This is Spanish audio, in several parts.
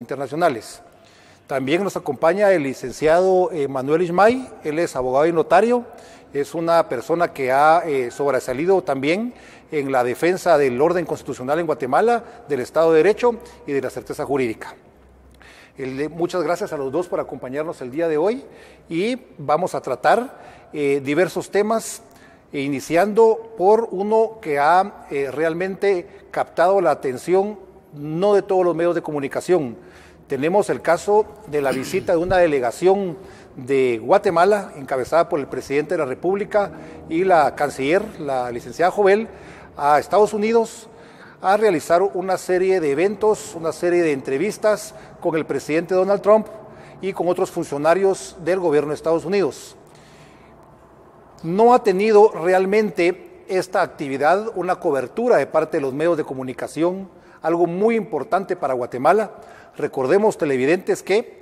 internacionales. También nos acompaña el licenciado Manuel Ismay, él es abogado y notario, es una persona que ha sobresalido también en la defensa del orden constitucional en Guatemala, del Estado de Derecho y de la certeza jurídica. Muchas gracias a los dos por acompañarnos el día de hoy y vamos a tratar diversos temas, iniciando por uno que ha realmente captado la atención no de todos los medios de comunicación. Tenemos el caso de la visita de una delegación de Guatemala, encabezada por el presidente de la República y la canciller, la licenciada Jovel, a Estados Unidos a realizar una serie de eventos, una serie de entrevistas con el presidente Donald Trump y con otros funcionarios del gobierno de Estados Unidos. No ha tenido realmente esta actividad una cobertura de parte de los medios de comunicación, algo muy importante para Guatemala. Recordemos, televidentes, que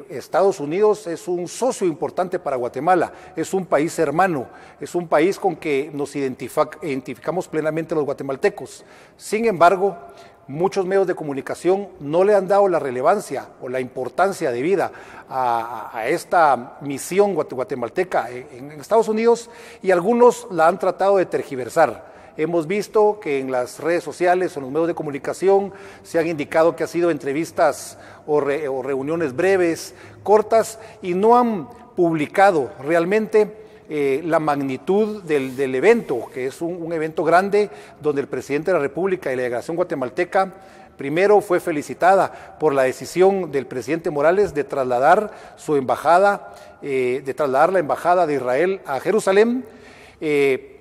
Estados Unidos es un socio importante para Guatemala, es un país hermano, es un país con que nos identificamos plenamente los guatemaltecos. Sin embargo, muchos medios de comunicación no le han dado la relevancia o la importancia debida a esta misión guatemalteca en Estados Unidos, y algunos la han tratado de tergiversar. Hemos visto que en las redes sociales o en los medios de comunicación se han indicado que ha sido entrevistas o reuniones breves, cortas, y no han publicado realmente la magnitud del evento, que es un evento grande donde el presidente de la República y la delegación guatemalteca primero fue felicitada por la decisión del presidente Morales de trasladar su embajada, la embajada de Israel a Jerusalén.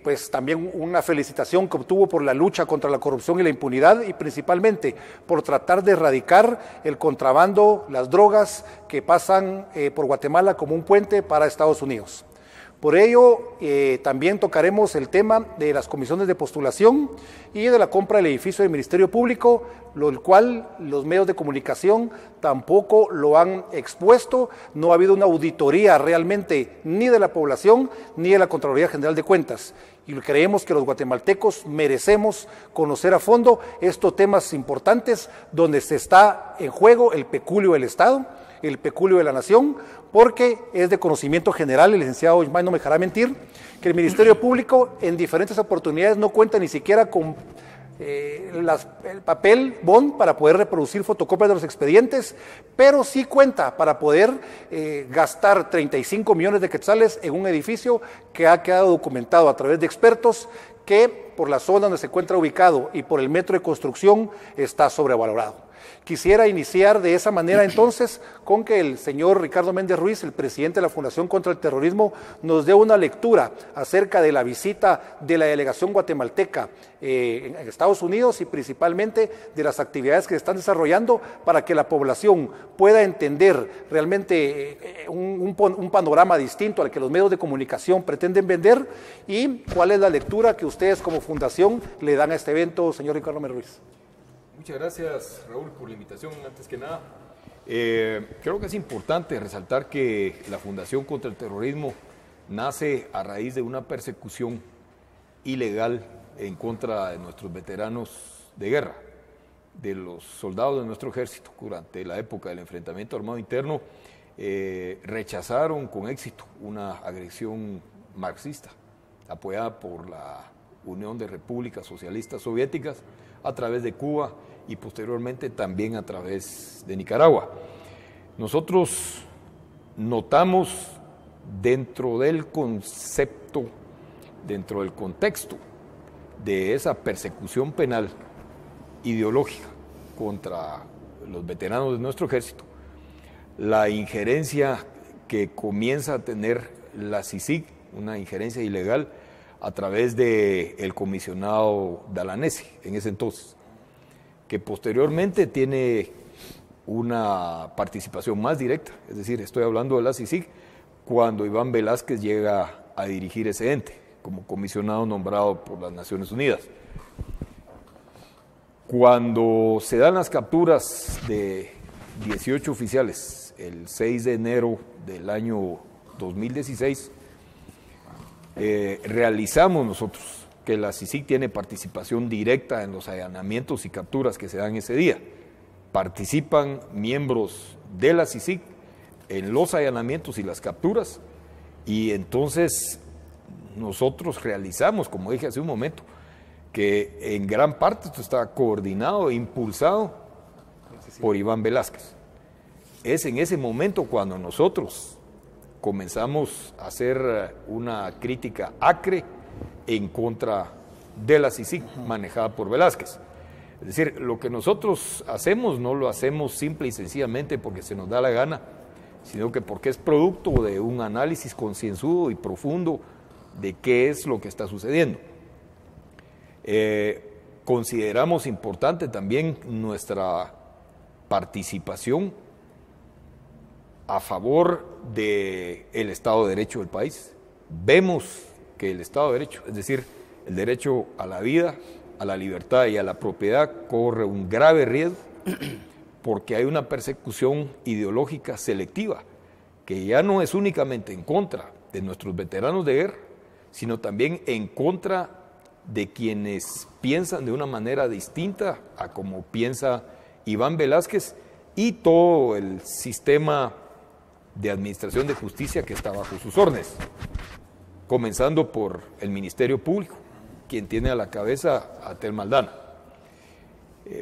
Pues también una felicitación que obtuvo por la lucha contra la corrupción y la impunidad, y principalmente por tratar de erradicar el contrabando, las drogas que pasan por Guatemala como un puente para Estados Unidos. Por ello, también tocaremos el tema de las comisiones de postulación y de la compra del edificio del Ministerio Público, lo cual los medios de comunicación tampoco lo han expuesto. No ha habido una auditoría realmente ni de la población ni de la Contraloría General de Cuentas. Y creemos que los guatemaltecos merecemos conocer a fondo estos temas importantes donde se está en juego el peculio del Estado, el peculio de la nación, porque es de conocimiento general, el licenciado Ismay no me dejará mentir, que el Ministerio Público en diferentes oportunidades no cuenta ni siquiera con el papel bond para poder reproducir fotocopias de los expedientes, pero sí cuenta para poder gastar 35 millones de quetzales en un edificio que ha quedado documentado a través de expertos que por la zona donde se encuentra ubicado y por el metro de construcción está sobrevalorado. Quisiera iniciar de esa manera entonces con que el señor Ricardo Méndez Ruiz, el presidente de la Fundación contra el Terrorismo, nos dé una lectura acerca de la visita de la delegación guatemalteca en Estados Unidos y principalmente de las actividades que se están desarrollando para que la población pueda entender realmente un panorama distinto al que los medios de comunicación pretenden vender, y cuál es la lectura que ustedes como fundación le dan a este evento, señor Ricardo Méndez Ruiz. Muchas gracias, Raúl, por la invitación. Antes que nada, creo que es importante resaltar que la Fundación contra el Terrorismo nace a raíz de una persecución ilegal en contra de nuestros veteranos de guerra, de los soldados de nuestro ejército. Durante la época del enfrentamiento armado interno, rechazaron con éxito una agresión marxista apoyada por la Unión de Repúblicas Socialistas Soviéticas a través de Cuba y posteriormente también a través de Nicaragua. Nosotros notamos dentro del concepto, dentro del contexto de esa persecución penal ideológica contra los veteranos de nuestro ejército, la injerencia que comienza a tener la CICIG, una injerencia ilegal a través del comisionado Dalanese en ese entonces, que posteriormente tiene una participación más directa, es decir, estoy hablando de la CICIG, cuando Iván Velázquez llega a dirigir ese ente como comisionado nombrado por las Naciones Unidas. Cuando se dan las capturas de 18 oficiales el 6 de enero del año 2016, realizamos nosotros, que la CICIG tiene participación directa en los allanamientos y capturas que se dan ese día. participan miembros de la CICIG en los allanamientos y las capturas, y entonces nosotros realizamos, como dije hace un momento, que en gran parte esto está coordinado e impulsado por Iván Velázquez. Es en ese momento cuando nosotros comenzamos a hacer una crítica acre en contra de la CICIG manejada por Velázquez. Es decir, lo que nosotros hacemos no lo hacemos simple y sencillamente porque se nos da la gana, sino que porque es producto de un análisis concienzudo y profundo de qué es lo que está sucediendo. Consideramos importante también nuestra participación a favor del Estado de Derecho del país. Vemos que el Estado de Derecho, es decir, el derecho a la vida, a la libertad y a la propiedad, corre un grave riesgo porque hay una persecución ideológica selectiva que ya no es únicamente en contra de nuestros veteranos de guerra, sino también en contra de quienes piensan de una manera distinta a como piensa Iván Velázquez y todo el sistema de administración de justicia que está bajo sus órdenes, comenzando por el Ministerio Público, quien tiene a la cabeza a Telma Aldana.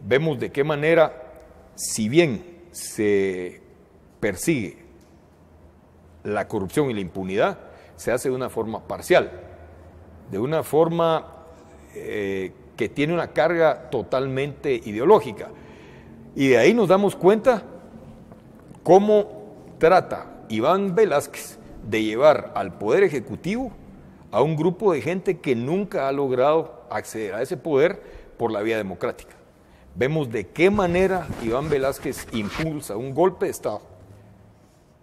Vemos de qué manera, si bien se persigue la corrupción y la impunidad, se hace de una forma parcial, de una forma que tiene una carga totalmente ideológica. Y de ahí nos damos cuenta cómo trata Iván Velázquez de llevar al Poder Ejecutivo a un grupo de gente que nunca ha logrado acceder a ese poder por la vía democrática. Vemos de qué manera Iván Velázquez impulsa un golpe de Estado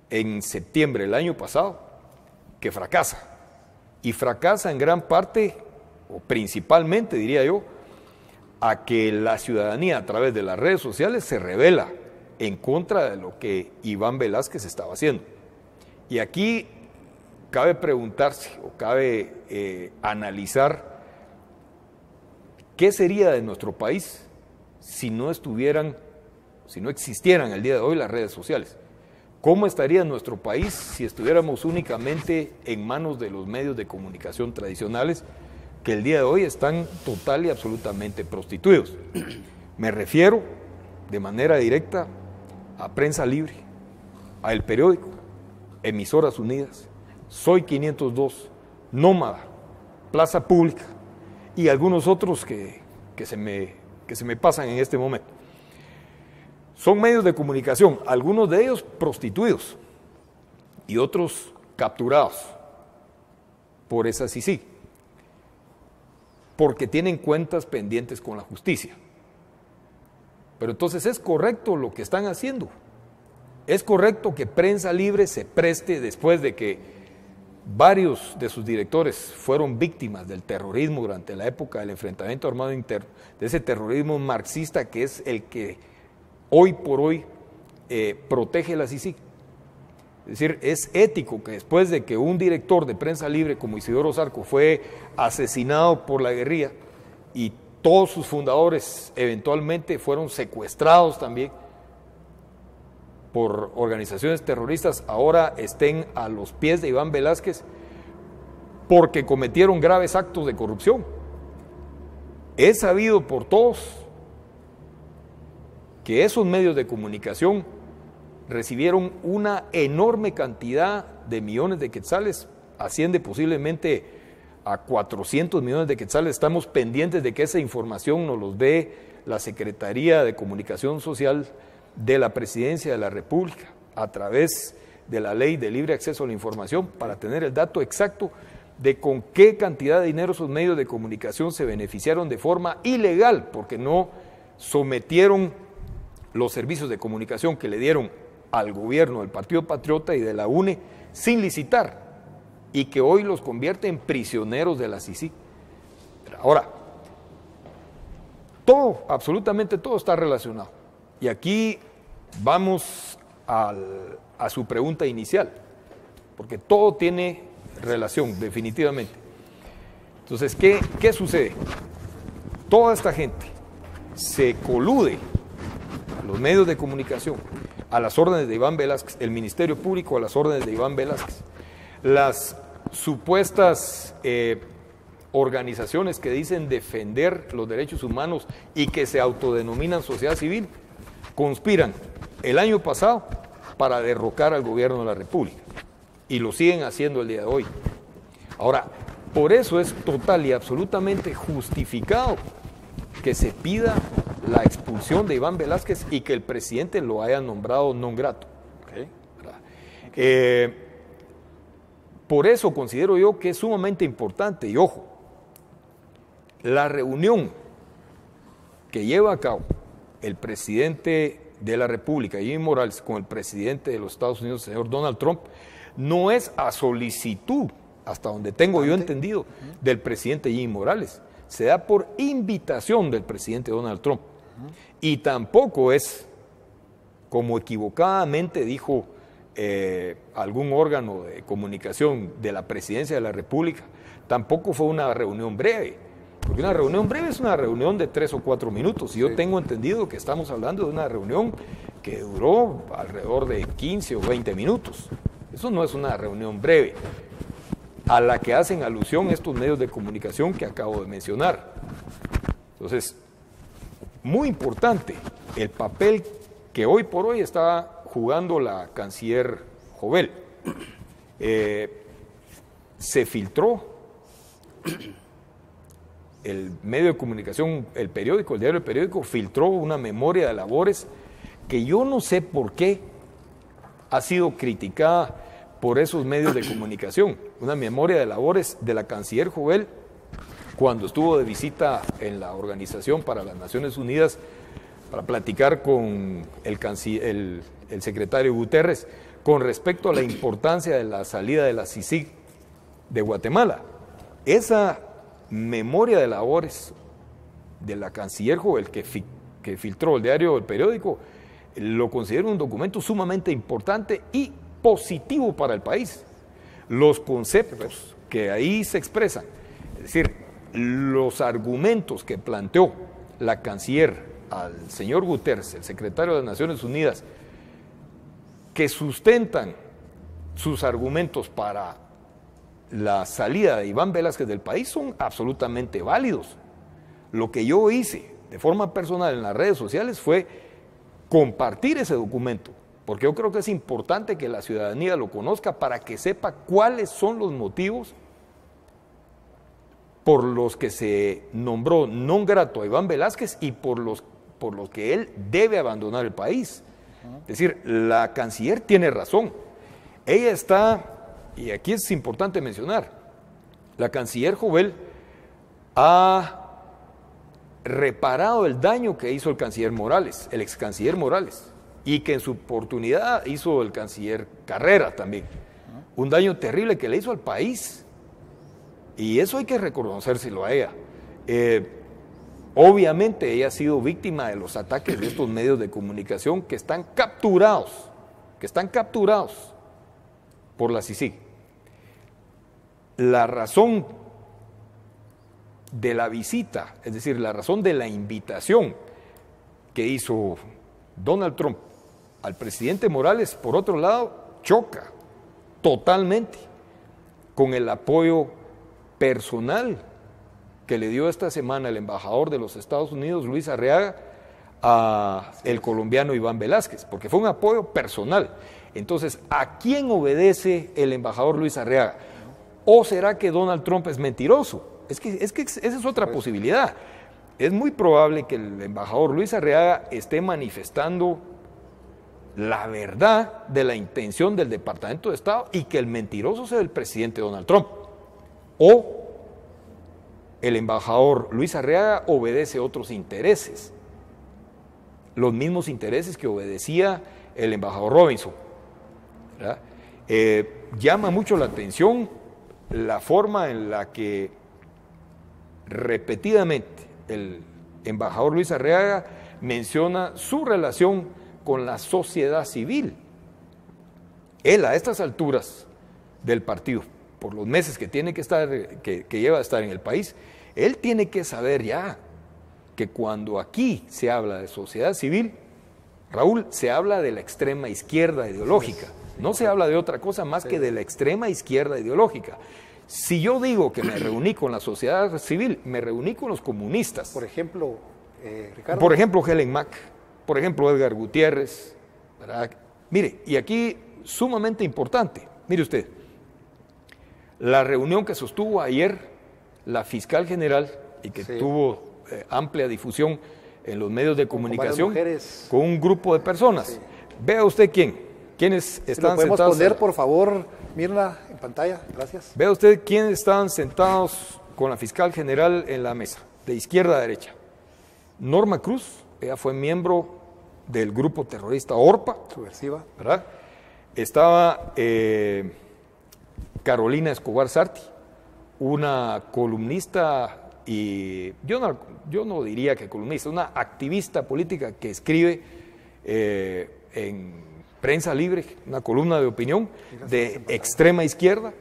en septiembre del año pasado que fracasa. Y fracasa en gran parte, o principalmente diría yo, a que la ciudadanía a través de las redes sociales se rebela en contra de lo que Iván Velázquez estaba haciendo. Y aquí cabe preguntarse o cabe analizar qué sería de nuestro país si no existieran el día de hoy las redes sociales. ¿Cómo estaría nuestro país si estuviéramos únicamente en manos de los medios de comunicación tradicionales que el día de hoy están total y absolutamente prostituidos? Me refiero de manera directa a Prensa Libre, a El Periódico, Emisoras Unidas, Soy 502, Nómada, Plaza Pública y algunos otros que se me pasan en este momento. Son medios de comunicación, algunos de ellos prostituidos y otros capturados por esa CICIG, porque tienen cuentas pendientes con la justicia. Pero entonces es correcto lo que están haciendo. Es correcto que Prensa Libre se preste, después de que varios de sus directores fueron víctimas del terrorismo durante la época del enfrentamiento armado interno, de ese terrorismo marxista que es el que hoy por hoy protege la CICIG. Es decir, es ético que después de que un director de Prensa Libre como Isidoro Zarco fue asesinado por la guerrilla y todos sus fundadores eventualmente fueron secuestrados también por organizaciones terroristas, ahora estén a los pies de Iván Velázquez porque cometieron graves actos de corrupción. Es sabido por todos que esos medios de comunicación recibieron una enorme cantidad de millones de quetzales, asciende posiblemente a 400 millones de quetzales. Estamos pendientes de que esa información nos los dé la Secretaría de Comunicación Social de la Presidencia de la República a través de la Ley de Libre Acceso a la Información, para tener el dato exacto de con qué cantidad de dinero esos medios de comunicación se beneficiaron de forma ilegal, porque no sometieron los servicios de comunicación que le dieron al gobierno del Partido Patriota y de la UNE sin licitar, y que hoy los convierte en prisioneros de la CICIG. Ahora, todo, absolutamente todo está relacionado. Y aquí vamos a su pregunta inicial, porque todo tiene relación, definitivamente. Entonces, ¿qué sucede? Toda esta gente se colude, los medios de comunicación a las órdenes de Iván Velázquez, el Ministerio Público a las órdenes de Iván Velázquez, las supuestas organizaciones que dicen defender los derechos humanos y que se autodenominan sociedad civil, conspiran el año pasado para derrocar al gobierno de la República y lo siguen haciendo el día de hoy. Ahora, por eso es total y absolutamente justificado que se pida la expulsión de Iván Velázquez y que el presidente lo haya nombrado non grato. Por eso considero yo que es sumamente importante, y ojo, la reunión que lleva a cabo el presidente de la República, Jimmy Morales, con el presidente de los Estados Unidos, el señor Donald Trump, no es a solicitud, hasta donde tengo yo entendido, del presidente Jimmy Morales. Se da por invitación del presidente Donald Trump. Y tampoco es, como equivocadamente dijo algún órgano de comunicación de la presidencia de la República, tampoco fue una reunión breve. Porque una reunión breve es una reunión de 3 o 4 minutos. Y yo tengo entendido que estamos hablando de una reunión que duró alrededor de 15 o 20 minutos. Eso no es una reunión breve a la que hacen alusión estos medios de comunicación que acabo de mencionar. Entonces, muy importante el papel que hoy por hoy está jugando la canciller Jovel. Se filtró el medio de comunicación, el periódico, el diario El Periódico, filtró una memoria de labores que yo no sé por qué ha sido criticada por esos medios de comunicación. Una memoria de labores de la canciller Jovel cuando estuvo de visita en la Organización para las Naciones Unidas para platicar con el secretario Guterres con respecto a la importancia de la salida de la CICIG de Guatemala. Esa memoria de labores de la canciller Jovel que filtró el diario El Periódico, lo considero un documento sumamente importante y positivo para el país. Los conceptos que ahí se expresan, es decir, los argumentos que planteó la canciller al señor Guterres, el secretario de las Naciones Unidas, que sustentan sus argumentos para la salida de Iván Velázquez del país, son absolutamente válidos. Lo que yo hice de forma personal en las redes sociales fue compartir ese documento, porque yo creo que es importante que la ciudadanía lo conozca para que sepa cuáles son los motivos por los que se nombró non grato a Iván Velázquez y por los que él debe abandonar el país. Es decir, la canciller tiene razón. Ella está, y aquí es importante mencionar, la canciller Jovel ha reparado el daño que hizo el canciller Morales, el ex canciller Morales, y que en su oportunidad hizo el canciller Carrera también. Un daño terrible que le hizo al país. Y eso hay que reconocérselo a ella. Obviamente ella ha sido víctima de los ataques de estos medios de comunicación que están capturados por la CICIG. La razón de la visita, es decir, la razón de la invitación que hizo Donald Trump al presidente Morales, por otro lado, choca totalmente con el apoyo personal que le dio esta semana el embajador de los Estados Unidos, Luis Arriaga, a el colombiano Iván Velázquez, porque fue un apoyo personal. Entonces, ¿a quién obedece el embajador Luis Arriaga? ¿O será que Donald Trump es mentiroso? Es que esa es otra posibilidad. Es muy probable que el embajador Luis Arriaga esté manifestando la verdad de la intención del Departamento de Estado y que el mentiroso sea el presidente Donald Trump. O el embajador Luis Arriaga obedece otros intereses, los mismos intereses que obedecía el embajador Robinson. Llama mucho la atención la forma en la que repetidamente el embajador Luis Arriaga menciona su relación con la sociedad civil. Él, a estas alturas del partido, por los meses que tiene que estar, que lleva a estar en el país, él tiene que saber ya que cuando aquí se habla de sociedad civil, Raúl, se habla de la extrema izquierda ideológica. No se habla de otra cosa más que de la extrema izquierda ideológica. Si yo digo que me reuní con la sociedad civil, me reuní con los comunistas. Por ejemplo, Ricardo. Por ejemplo, Helen Mack, por ejemplo, Edgar Gutiérrez, ¿verdad? Mire, y aquí sumamente importante, mire usted, la reunión que sostuvo ayer la fiscal general y que tuvo amplia difusión en los medios de comunicación con un grupo de personas. Sí. Vea usted quiénes están sentados. ¿Lo podemos poner, por por favor, Mirna, en pantalla? Gracias. Vea usted quiénes estaban sentados con la fiscal general en la mesa, de izquierda a derecha. Norma Cruz, ella fue miembro del grupo terrorista ORPA. Subversiva. ¿Verdad? Estaba Carolina Escobar Sarti, una columnista y yo no diría que columnista, una activista política que escribe en Prensa Libre, una columna de opinión de extrema izquierda.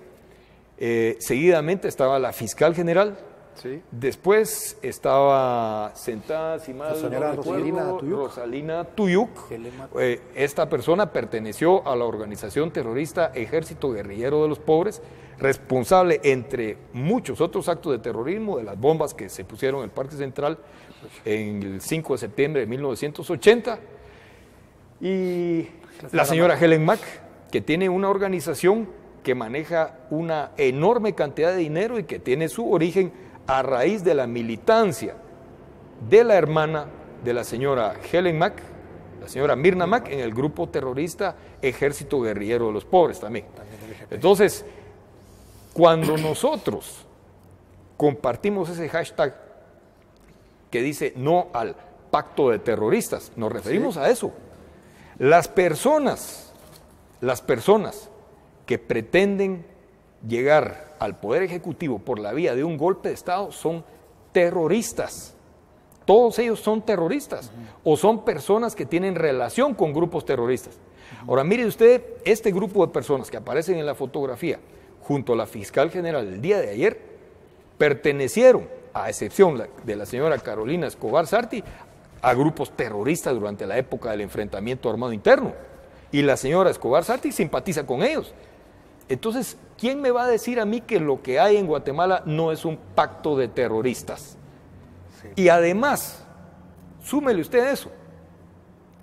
Seguidamente estaba la fiscal general. Sí. Después estaba sentada, si mal no recuerdo, Rosalina Tuyuk. Esta persona perteneció a la organización terrorista Ejército Guerrillero de los Pobres, responsable, entre muchos otros actos de terrorismo, de las bombas que se pusieron en el Parque Central en el 5 de septiembre de 1980. Y la señora Helen Mack, que tiene una organización que maneja una enorme cantidad de dinero y que tiene su origen a raíz de la militancia de la hermana de la señora Helen Mack, la señora Mirna Mack, en el grupo terrorista Ejército Guerrillero de los Pobres también. Entonces, cuando nosotros compartimos ese hashtag que dice no al pacto de terroristas, nos referimos a eso. Las personas que pretenden llegar al Poder Ejecutivo por la vía de un golpe de Estado son terroristas. Todos ellos son terroristas o son personas que tienen relación con grupos terroristas. Ahora, mire usted, este grupo de personas que aparecen en la fotografía junto a la fiscal general el día de ayer, pertenecieron, a excepción de la señora Carolina Escobar Sarti, a grupos terroristas durante la época del enfrentamiento armado interno. Y la señora Escobar Sarti simpatiza con ellos. Entonces, ¿quién me va a decir a mí que lo que hay en Guatemala no es un pacto de terroristas? Sí. Y además, súmele usted a eso,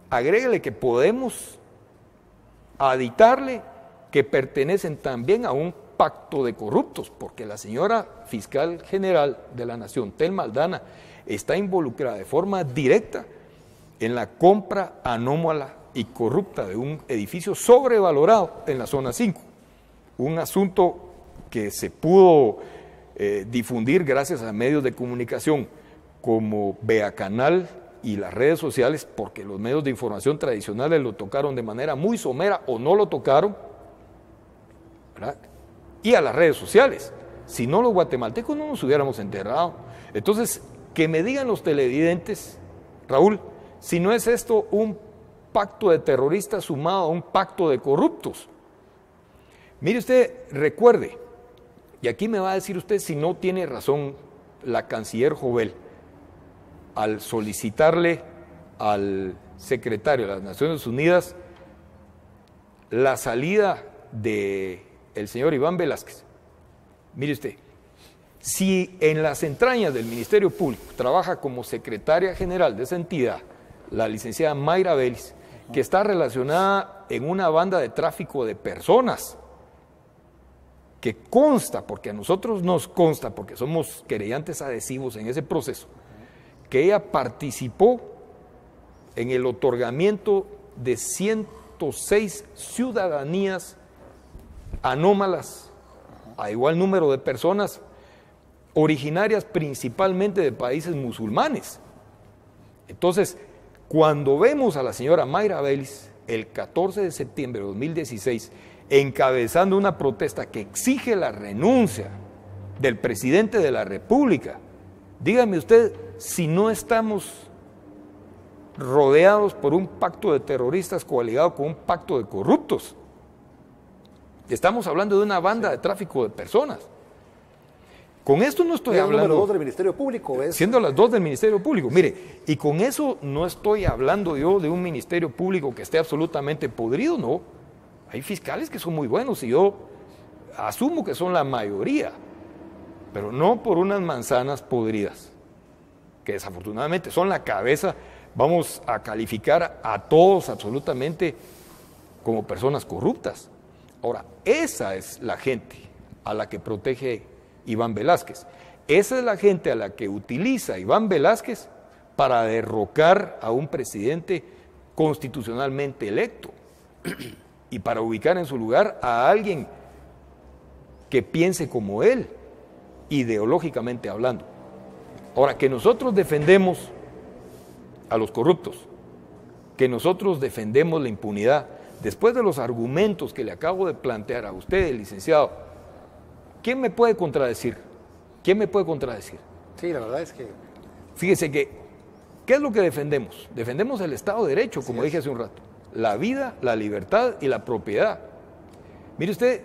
agréguele que podemos aditarle que pertenecen también a un pacto de corruptos, porque la señora fiscal general de la Nación, Telma Aldana, está involucrada de forma directa en la compra anómala y corrupta de un edificio sobrevalorado en la zona 5. Un asunto que se pudo difundir gracias a medios de comunicación como Beacanal y las redes sociales, porque los medios de información tradicionales lo tocaron de manera muy somera o no lo tocaron, ¿verdad? Y a las redes sociales. Si no, los guatemaltecos no nos hubiéramos enterado. Entonces, que me digan los televidentes, Raúl, si no es esto un pacto de terroristas sumado a un pacto de corruptos. Mire usted, recuerde, y aquí me va a decir usted si no tiene razón la canciller Jovel al solicitarle al secretario de las Naciones Unidas la salida del señor Iván Velázquez. Mire usted, si en las entrañas del Ministerio Público trabaja como secretaria general de esa entidad la licenciada Mayra Vélez, que está relacionada en una banda de tráfico de personas, que consta, porque a nosotros nos consta, porque somos querellantes adhesivos en ese proceso, que ella participó en el otorgamiento de 106 ciudadanías anómalas a igual número de personas originarias principalmente de países musulmanes. Entonces, cuando vemos a la señora Mayra Vélez el 14 de septiembre de 2016 encabezando una protesta que exige la renuncia del presidente de la República, dígame usted si no estamos rodeados por un pacto de terroristas coaligado con un pacto de corruptos. Estamos hablando de una banda de tráfico de personas. Con esto no estoy hablando... número 2 del Ministerio Público. Siendo las 2 del Ministerio Público. Mire, y con eso no estoy hablando yo de un Ministerio Público que esté absolutamente podrido, no. Hay fiscales que son muy buenos y yo asumo que son la mayoría, pero no por unas manzanas podridas, que desafortunadamente son la cabeza. Vamos a calificar a todos absolutamente como personas corruptas. Ahora, esa es la gente a la que protege Iván Velázquez. Esa es la gente a la que utiliza Iván Velázquez para derrocar a un presidente constitucionalmente electo y para ubicar en su lugar a alguien que piense como él, ideológicamente hablando. Ahora, que nosotros defendemos a los corruptos, que nosotros defendemos la impunidad, después de los argumentos que le acabo de plantear a usted, licenciado, ¿quién me puede contradecir? ¿Quién me puede contradecir? Sí, la verdad es que... Fíjese que, ¿qué es lo que defendemos? Defendemos el Estado de Derecho, como dije hace un rato. La vida, la libertad y la propiedad. Mire usted,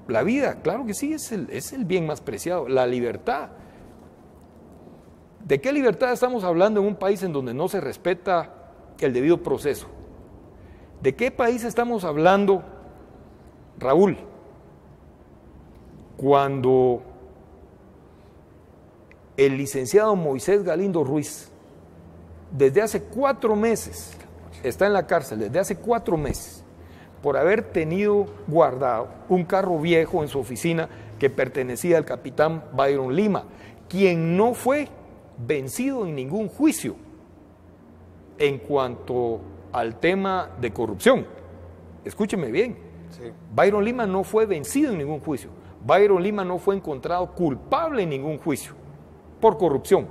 la vida, claro que sí, es el bien más preciado. La libertad. ¿De qué libertad estamos hablando en un país en donde no se respeta el debido proceso? ¿De qué país estamos hablando, Raúl, cuando el licenciado Moisés Galindo Ruiz, desde hace 4 meses, está en la cárcel, desde hace 4 meses, por haber tenido guardado un carro viejo en su oficina que pertenecía al capitán Byron Lima, quien no fue vencido en ningún juicio en cuanto al tema de corrupción? Escúcheme bien, sí. Byron Lima no fue vencido en ningún juicio. Byron Lima no fue encontrado culpable en ningún juicio por corrupción.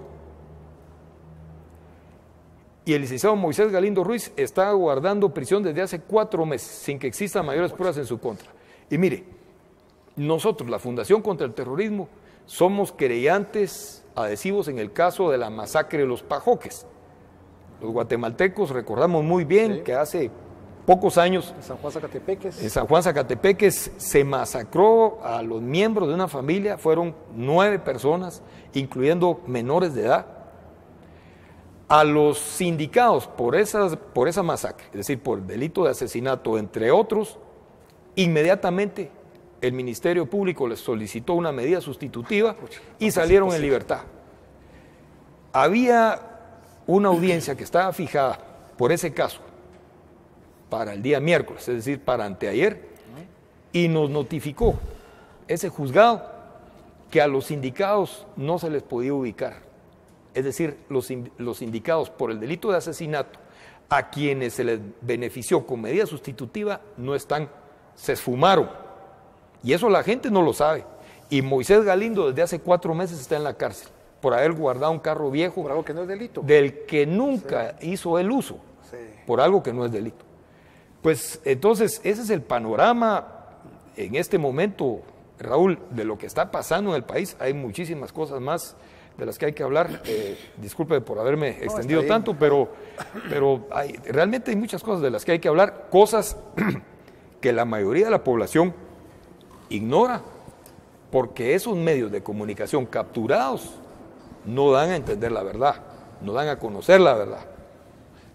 Y el licenciado Moisés Galindo Ruiz está guardando prisión desde hace 4 meses, sin que existan mayores pruebas en su contra. Y mire, nosotros, la Fundación contra el Terrorismo, somos querellantes adhesivos en el caso de la masacre de los Pajoques. Los guatemaltecos recordamos muy bien que hace pocos años en San Juan Zacatepeques se masacró a los miembros de una familia, fueron 9 personas, incluyendo menores de edad. A los sindicados por esa masacre, es decir, por el delito de asesinato, entre otros, inmediatamente el Ministerio Público les solicitó una medida sustitutiva y salieron en libertad. Había una audiencia que estaba fijada por ese caso para el día miércoles, es decir, para anteayer, y nos notificó ese juzgado que a los sindicados no se les podía ubicar. Es decir, los sindicados por el delito de asesinato, a quienes se les benefició con medida sustitutiva, no están, se esfumaron. Y eso la gente no lo sabe. Y Moisés Galindo desde hace 4 meses está en la cárcel por haber guardado un carro viejo. Por algo que no es delito. Del que nunca hizo el uso. Sí. Por algo que no es delito. Pues entonces ese es el panorama en este momento, Raúl, de lo que está pasando en el país. Hay muchísimas cosas más de las que hay que hablar. Disculpe por haberme extendido tanto, pero realmente hay muchas cosas de las que hay que hablar, cosas que la mayoría de la población ignora, porque esos medios de comunicación capturados no dan a entender la verdad, no dan a conocer la verdad.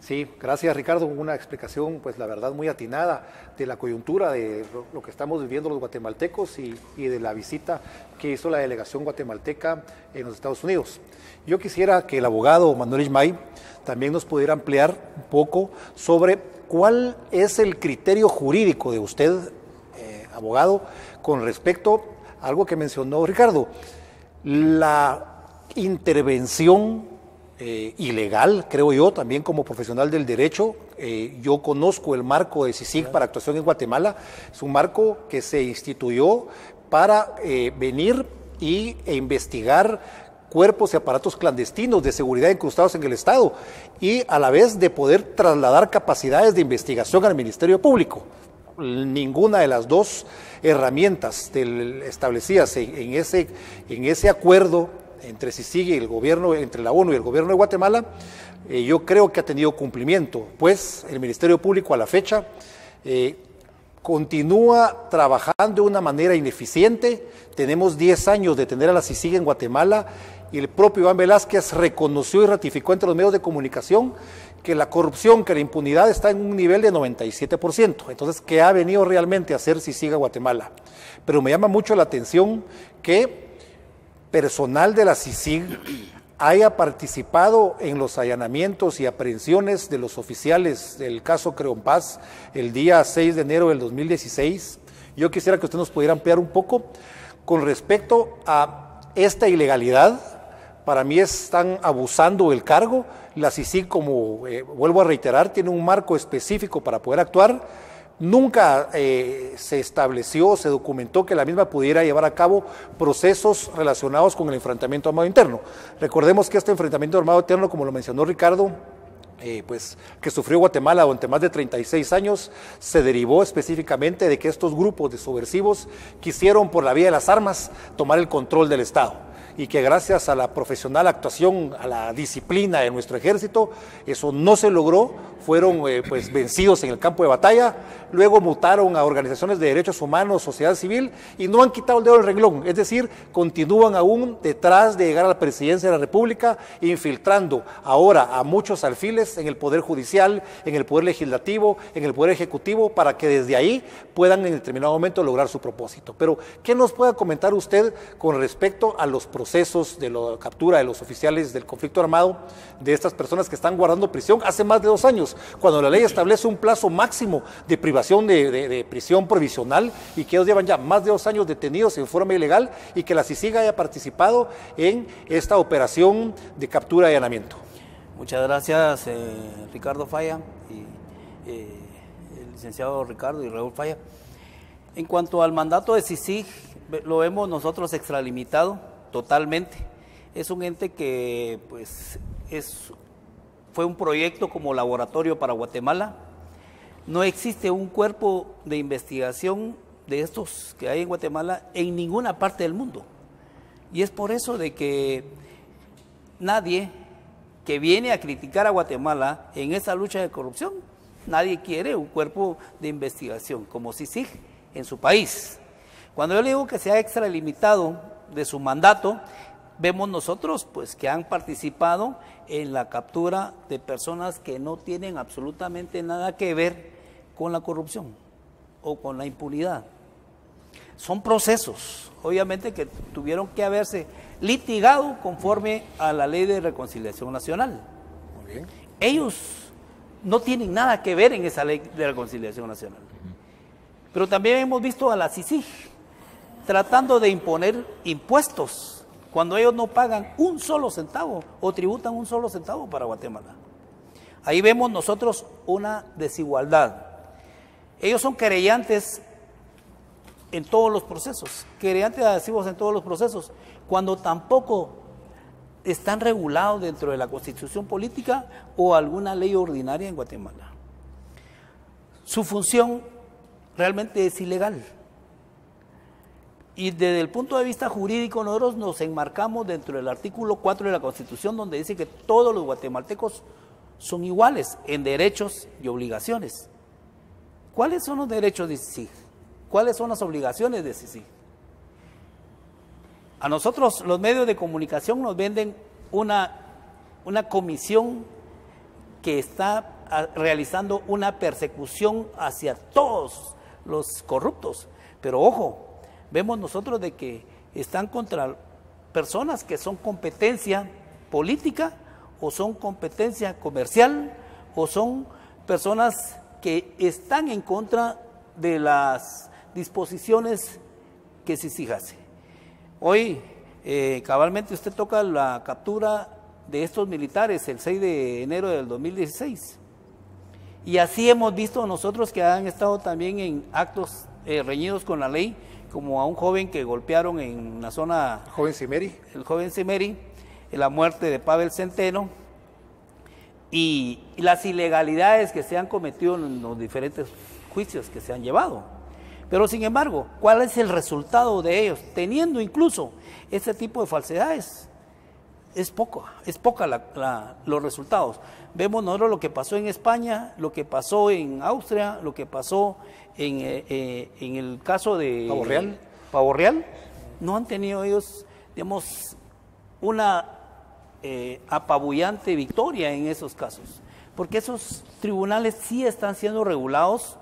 Sí, gracias Ricardo, una explicación pues la verdad muy atinada de la coyuntura de lo que estamos viviendo los guatemaltecos y de la visita que hizo la delegación guatemalteca en los Estados Unidos. Yo quisiera que el abogado Manuel Ismay también nos pudiera ampliar un poco sobre cuál es el criterio jurídico de usted, abogado, con respecto a algo que mencionó Ricardo, la intervención ilegal, creo yo, también como profesional del derecho. Yo conozco el marco de CICIG para actuación en Guatemala. Es un marco que se instituyó para venir e investigar cuerpos y aparatos clandestinos de seguridad incrustados en el Estado y a la vez de poder trasladar capacidades de investigación al Ministerio Público. Ninguna de las dos herramientas establecidas en ese acuerdo entre CICIG y el gobierno, entre la ONU y el gobierno de Guatemala, yo creo que ha tenido cumplimiento, pues el Ministerio Público a la fecha continúa trabajando de una manera ineficiente. Tenemos 10 años de tener a la CICIG en Guatemala y el propio Iván Velázquez reconoció y ratificó entre los medios de comunicación que la corrupción, que la impunidad está en un nivel de 97%. Entonces, ¿qué ha venido realmente a hacer CICIG a Guatemala? Pero me llama mucho la atención que personal de la CICIG haya participado en los allanamientos y aprehensiones de los oficiales del caso Creompaz el día 6 de enero del 2016. Yo quisiera que usted nos pudiera ampliar un poco con respecto a esta ilegalidad. Para mí están abusando del cargo. La CICIG, como vuelvo a reiterar, tiene un marco específico para poder actuar. Nunca se estableció, se documentó que la misma pudiera llevar a cabo procesos relacionados con el enfrentamiento armado interno. Recordemos que este enfrentamiento armado interno, como lo mencionó Ricardo, pues que sufrió Guatemala durante más de 36 años, se derivó específicamente de que estos grupos de subversivos quisieron por la vía de las armas tomar el control del Estado, y que gracias a la profesional actuación, a la disciplina de nuestro ejército, eso no se logró, fueron pues vencidos en el campo de batalla, luego mutaron a organizaciones de derechos humanos, sociedad civil, y no han quitado el dedo del renglón, es decir, continúan aún detrás de llegar a la presidencia de la República, infiltrando ahora a muchos alfiles en el Poder Judicial, en el Poder Legislativo, en el Poder Ejecutivo, para que desde ahí puedan en determinado momento lograr su propósito. Pero, ¿qué nos puede comentar usted con respecto a los procesos de la captura de los oficiales del conflicto armado, de estas personas que están guardando prisión hace más de 2 años, cuando la ley establece un plazo máximo de privación de prisión provisional, y que ellos llevan ya más de 2 años detenidos en forma ilegal, y que la CICIG haya participado en esta operación de captura y allanamiento? Muchas gracias, Ricardo Falla, y el licenciado Ricardo y Raúl Falla. En cuanto al mandato de CICIG, lo vemos nosotros extralimitado totalmente. Es un ente que pues fue un proyecto como laboratorio para Guatemala. No existe un cuerpo de investigación de estos que hay en Guatemala en ninguna parte del mundo. Y es por eso de que nadie que viene a criticar a Guatemala en esa lucha de corrupción, nadie quiere un cuerpo de investigación como CICIG en su país. Cuando yo le digo que se ha extralimitado de su mandato, vemos nosotros pues que han participado en la captura de personas que no tienen absolutamente nada que ver con la corrupción o con la impunidad. Son procesos, obviamente, que tuvieron que haberse litigado conforme a la Ley de Reconciliación Nacional. Muy bien. Ellos no tienen nada que ver en esa Ley de Reconciliación Nacional. Pero también hemos visto a la CICIG tratando de imponer impuestos cuando ellos no pagan un solo centavo o tributan un solo centavo para Guatemala. Ahí vemos nosotros una desigualdad. Ellos son querellantes en todos los procesos, querellantes adhesivos en todos los procesos, cuando tampoco están regulados dentro de la Constitución política o alguna ley ordinaria en Guatemala. Su función realmente es ilegal. Y desde el punto de vista jurídico nosotros nos enmarcamos dentro del artículo 4 de la Constitución, donde dice que todos los guatemaltecos son iguales en derechos y obligaciones. ¿Cuáles son los derechos de CICIG? ¿Cuáles son las obligaciones de CICIG? A nosotros los medios de comunicación nos venden una comisión que está realizando una persecución hacia todos los corruptos. Pero ojo, vemos nosotros de que están contra personas que son competencia política o son competencia comercial o son personas que están en contra de las disposiciones que CICIG hace. Hoy, cabalmente usted toca la captura de estos militares el 6 de enero del 2016. Y así hemos visto nosotros que han estado también en actos reñidos con la ley, como a un joven que golpearon en una zona... ¿El joven Cimeri? El joven Cimeri, la muerte de Pavel Centeno, y las ilegalidades que se han cometido en los diferentes juicios que se han llevado. Pero sin embargo, ¿cuál es el resultado de ellos? Teniendo incluso este tipo de falsedades, es poca los resultados. Vemos nosotros lo que pasó en España, lo que pasó en Austria, lo que pasó en el caso de Pavo Real. No han tenido ellos, digamos, una apabullante victoria en esos casos, porque esos tribunales sí están siendo regulados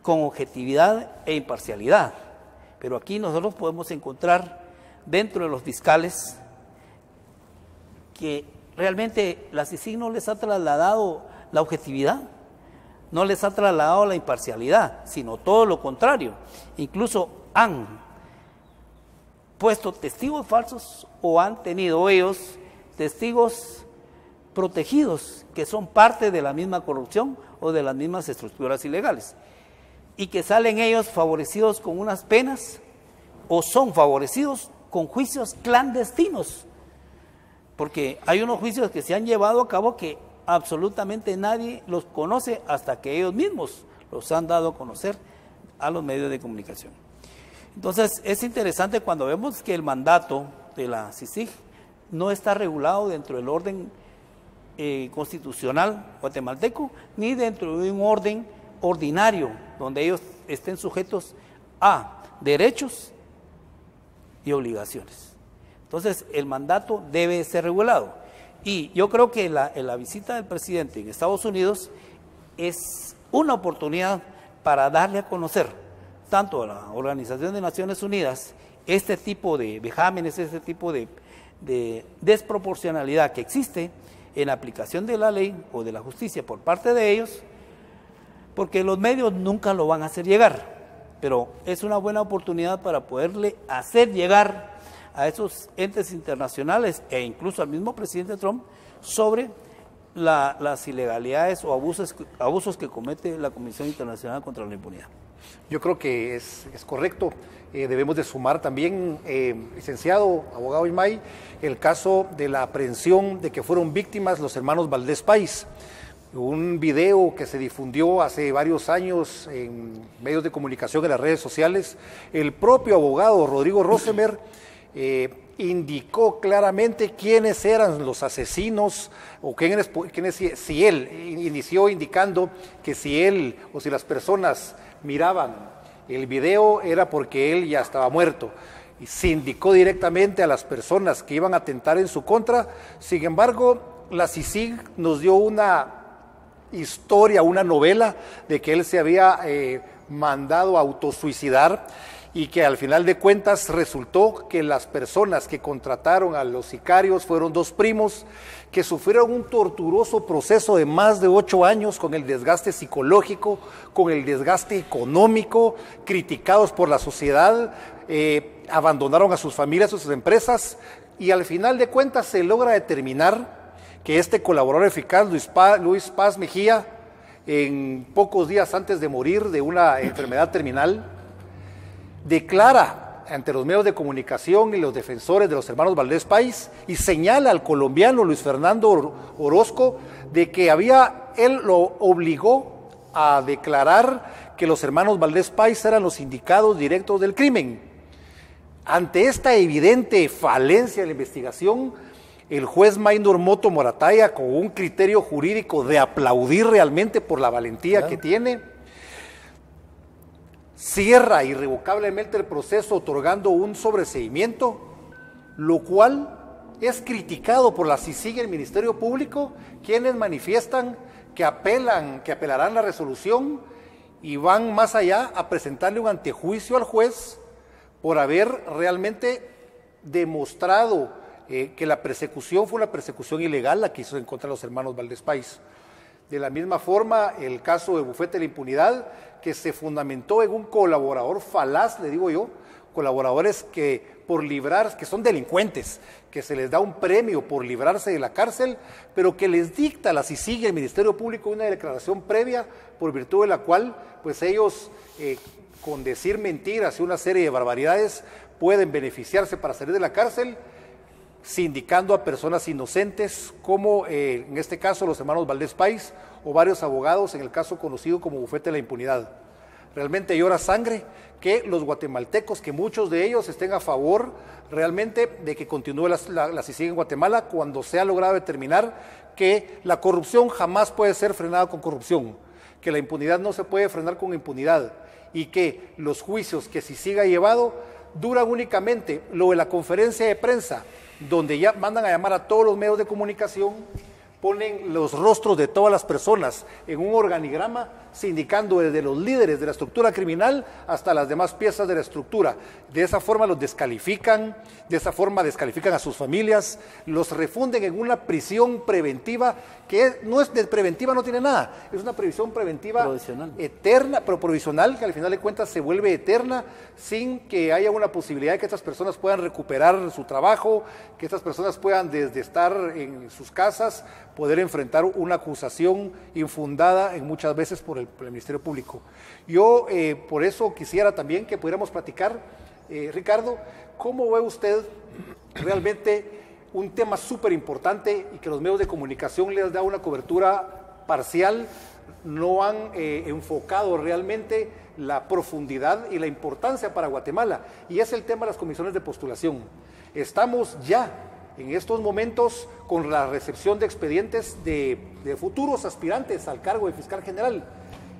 con objetividad e imparcialidad. Pero aquí nosotros podemos encontrar dentro de los fiscales que realmente la CICIG no les ha trasladado la objetividad, no les ha trasladado la imparcialidad, sino todo lo contrario. Incluso han puesto testigos falsos o han tenido ellos testigos protegidos que son parte de la misma corrupción o de las mismas estructuras ilegales, y que salen ellos favorecidos con unas penas o son favorecidos con juicios clandestinos, porque hay unos juicios que se han llevado a cabo que absolutamente nadie los conoce hasta que ellos mismos los han dado a conocer a los medios de comunicación. Entonces es interesante cuando vemos que el mandato de la CICIG no está regulado dentro del orden constitucional guatemalteco, ni dentro de un orden ordinario, donde ellos estén sujetos a derechos y obligaciones. Entonces, el mandato debe ser regulado. Y yo creo que la visita del presidente en Estados Unidos es una oportunidad para darle a conocer, tanto a la Organización de Naciones Unidas, este tipo de vejámenes, este tipo de desproporcionalidad que existe en la aplicación de la ley o de la justicia por parte de ellos, porque los medios nunca lo van a hacer llegar, pero es una buena oportunidad para poderle hacer llegar a esos entes internacionales e incluso al mismo presidente Trump sobre las ilegalidades o abusos que comete la Comisión Internacional contra la Impunidad. Yo creo que es correcto. Debemos de sumar también, licenciado, abogado Imay, el caso de la aprehensión de que fueron víctimas los hermanos Valdés Pais. Un video que se difundió hace varios años en medios de comunicación, en las redes sociales. El propio abogado Rodrigo Rosemer indicó claramente quiénes eran los asesinos o si él inició indicando que si él o si las personas miraban el video era porque él ya estaba muerto, y se indicó directamente a las personas que iban a atentar en su contra. Sin embargo, la CICIG nos dio una historia, una novela de que él se había mandado a autosuicidar, y que al final de cuentas resultó que las personas que contrataron a los sicarios fueron dos primos que sufrieron un torturoso proceso de más de 8 años, con el desgaste psicológico, con el desgaste económico, criticados por la sociedad, abandonaron a sus familias, a sus empresas, y al final de cuentas se logra determinar que este colaborador eficaz, Luis Paz Mejía, en pocos días antes de morir de una enfermedad terminal, declara ante los medios de comunicación y los defensores de los hermanos Valdés Pais y señala al colombiano Luis Fernando Orozco de que él lo obligó a declarar que los hermanos Valdés Pais eran los indicados directos del crimen. Ante esta evidente falencia de la investigación, el juez Maynor Moto Morataya, con un criterio jurídico de aplaudir realmente por la valentía que tiene, cierra irrevocablemente el proceso otorgando un sobreseimiento, lo cual es criticado por la CICIG y el Ministerio Público, quienes manifiestan que apelarán la resolución y van más allá a presentarle un antejuicio al juez por haber realmente demostrado que la persecución fue una persecución ilegal la que hizo en contra de los hermanos Valdés Pais. De la misma forma, el caso de Bufete de la Impunidad, que se fundamentó en un colaborador falaz, le digo yo, colaboradores que son delincuentes, que se les da un premio por librarse de la cárcel, pero que les dicta la CICIG y el Ministerio Público una declaración previa, por virtud de la cual, pues ellos, con decir mentiras y una serie de barbaridades, pueden beneficiarse para salir de la cárcel, sindicando a personas inocentes, como en este caso los hermanos Valdés Pais o varios abogados en el caso conocido como Bufete de la Impunidad. realmente llora sangre que los guatemaltecos, que muchos de ellos estén a favor realmente de que continúe la CICIG en Guatemala, cuando se ha logrado determinar que la corrupción jamás puede ser frenada con corrupción, que la impunidad no se puede frenar con impunidad, y que los juicios que CICIG ha llevado duran únicamente lo de la conferencia de prensa, donde ya mandan a llamar a todos los medios de comunicación, ponen los rostros de todas las personas en un organigrama, sindicando desde los líderes de la estructura criminal hasta las demás piezas de la estructura. De esa forma los descalifican, de esa forma descalifican a sus familias, los refunden en una prisión preventiva que no es de preventiva, no tiene nada, es una prisión preventiva eterna, pero provisional, que al final de cuentas se vuelve eterna, sin que haya una posibilidad de que estas personas puedan recuperar su trabajo, que estas personas puedan desde estar en sus casas poder enfrentar una acusación infundada en muchas veces por el Ministerio Público. Yo por eso quisiera también que pudiéramos platicar, Ricardo, ¿cómo ve usted realmente un tema súper importante y que los medios de comunicación les da una cobertura parcial, no han enfocado realmente la profundidad y la importancia para Guatemala? Y es el tema de las comisiones de postulación. Estamos ya en estos momentos con la recepción de expedientes de futuros aspirantes al cargo de fiscal general.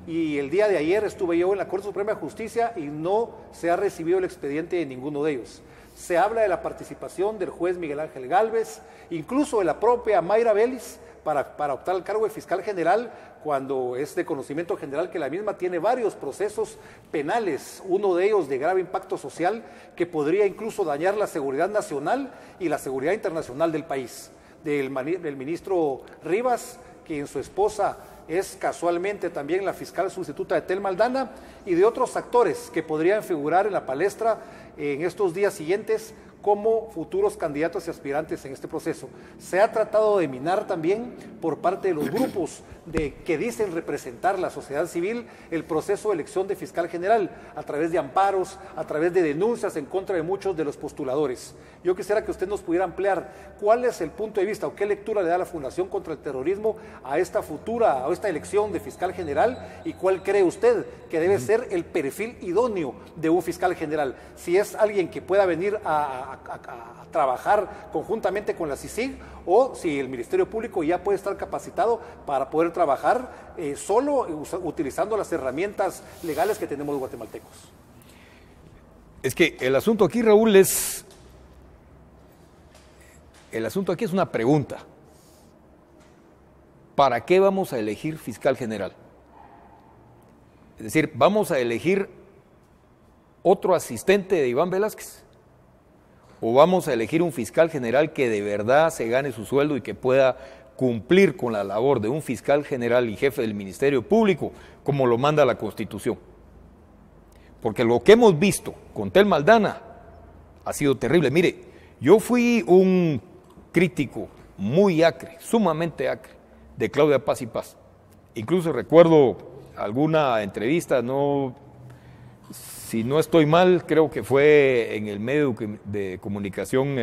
Y el día de ayer estuve yo en la Corte Suprema de Justicia y no se ha recibido el expediente de ninguno de ellos. Se habla de la participación del juez Miguel Ángel Gálvez, incluso de la propia Mayra Vélez, para optar al cargo de fiscal general, cuando es de conocimiento general que la misma tiene varios procesos penales, uno de ellos de grave impacto social, que podría incluso dañar la seguridad nacional y la seguridad internacional del país. Del ministro Rivas, quien su esposa es casualmente también la fiscal sustituta de Telma Aldana, y de otros actores que podrían figurar en la palestra en estos días siguientes como futuros candidatos y aspirantes en este proceso. Se ha tratado de minar también por parte de los grupos que dicen representar la sociedad civil el proceso de elección de fiscal general a través de amparos, a través de denuncias en contra de muchos de los postuladores. Yo quisiera que usted nos pudiera ampliar cuál es el punto de vista o qué lectura le da la Fundación contra el Terrorismo a esta elección de fiscal general, y cuál cree usted que debe ser el perfil idóneo de un fiscal general. Si es alguien que pueda venir a trabajar conjuntamente con la CICIG, o si el Ministerio Público ya puede estar capacitado para poder trabajar solo utilizando las herramientas legales que tenemos los guatemaltecos. Es que el asunto aquí, Raúl, es una pregunta. ¿Para qué vamos a elegir fiscal general? Es decir, ¿vamos a elegir otro asistente de Iván Velázquez? ¿O vamos a elegir un fiscal general que de verdad se gane su sueldo y que pueda cumplir con la labor de un fiscal general y jefe del Ministerio Público, como lo manda la Constitución? Porque lo que hemos visto con Telma Aldana ha sido terrible. Mire, yo fui un crítico muy acre, sumamente acre, de Claudia Paz y Paz. Incluso recuerdo alguna entrevista, si no estoy mal, creo que fue en el medio de comunicación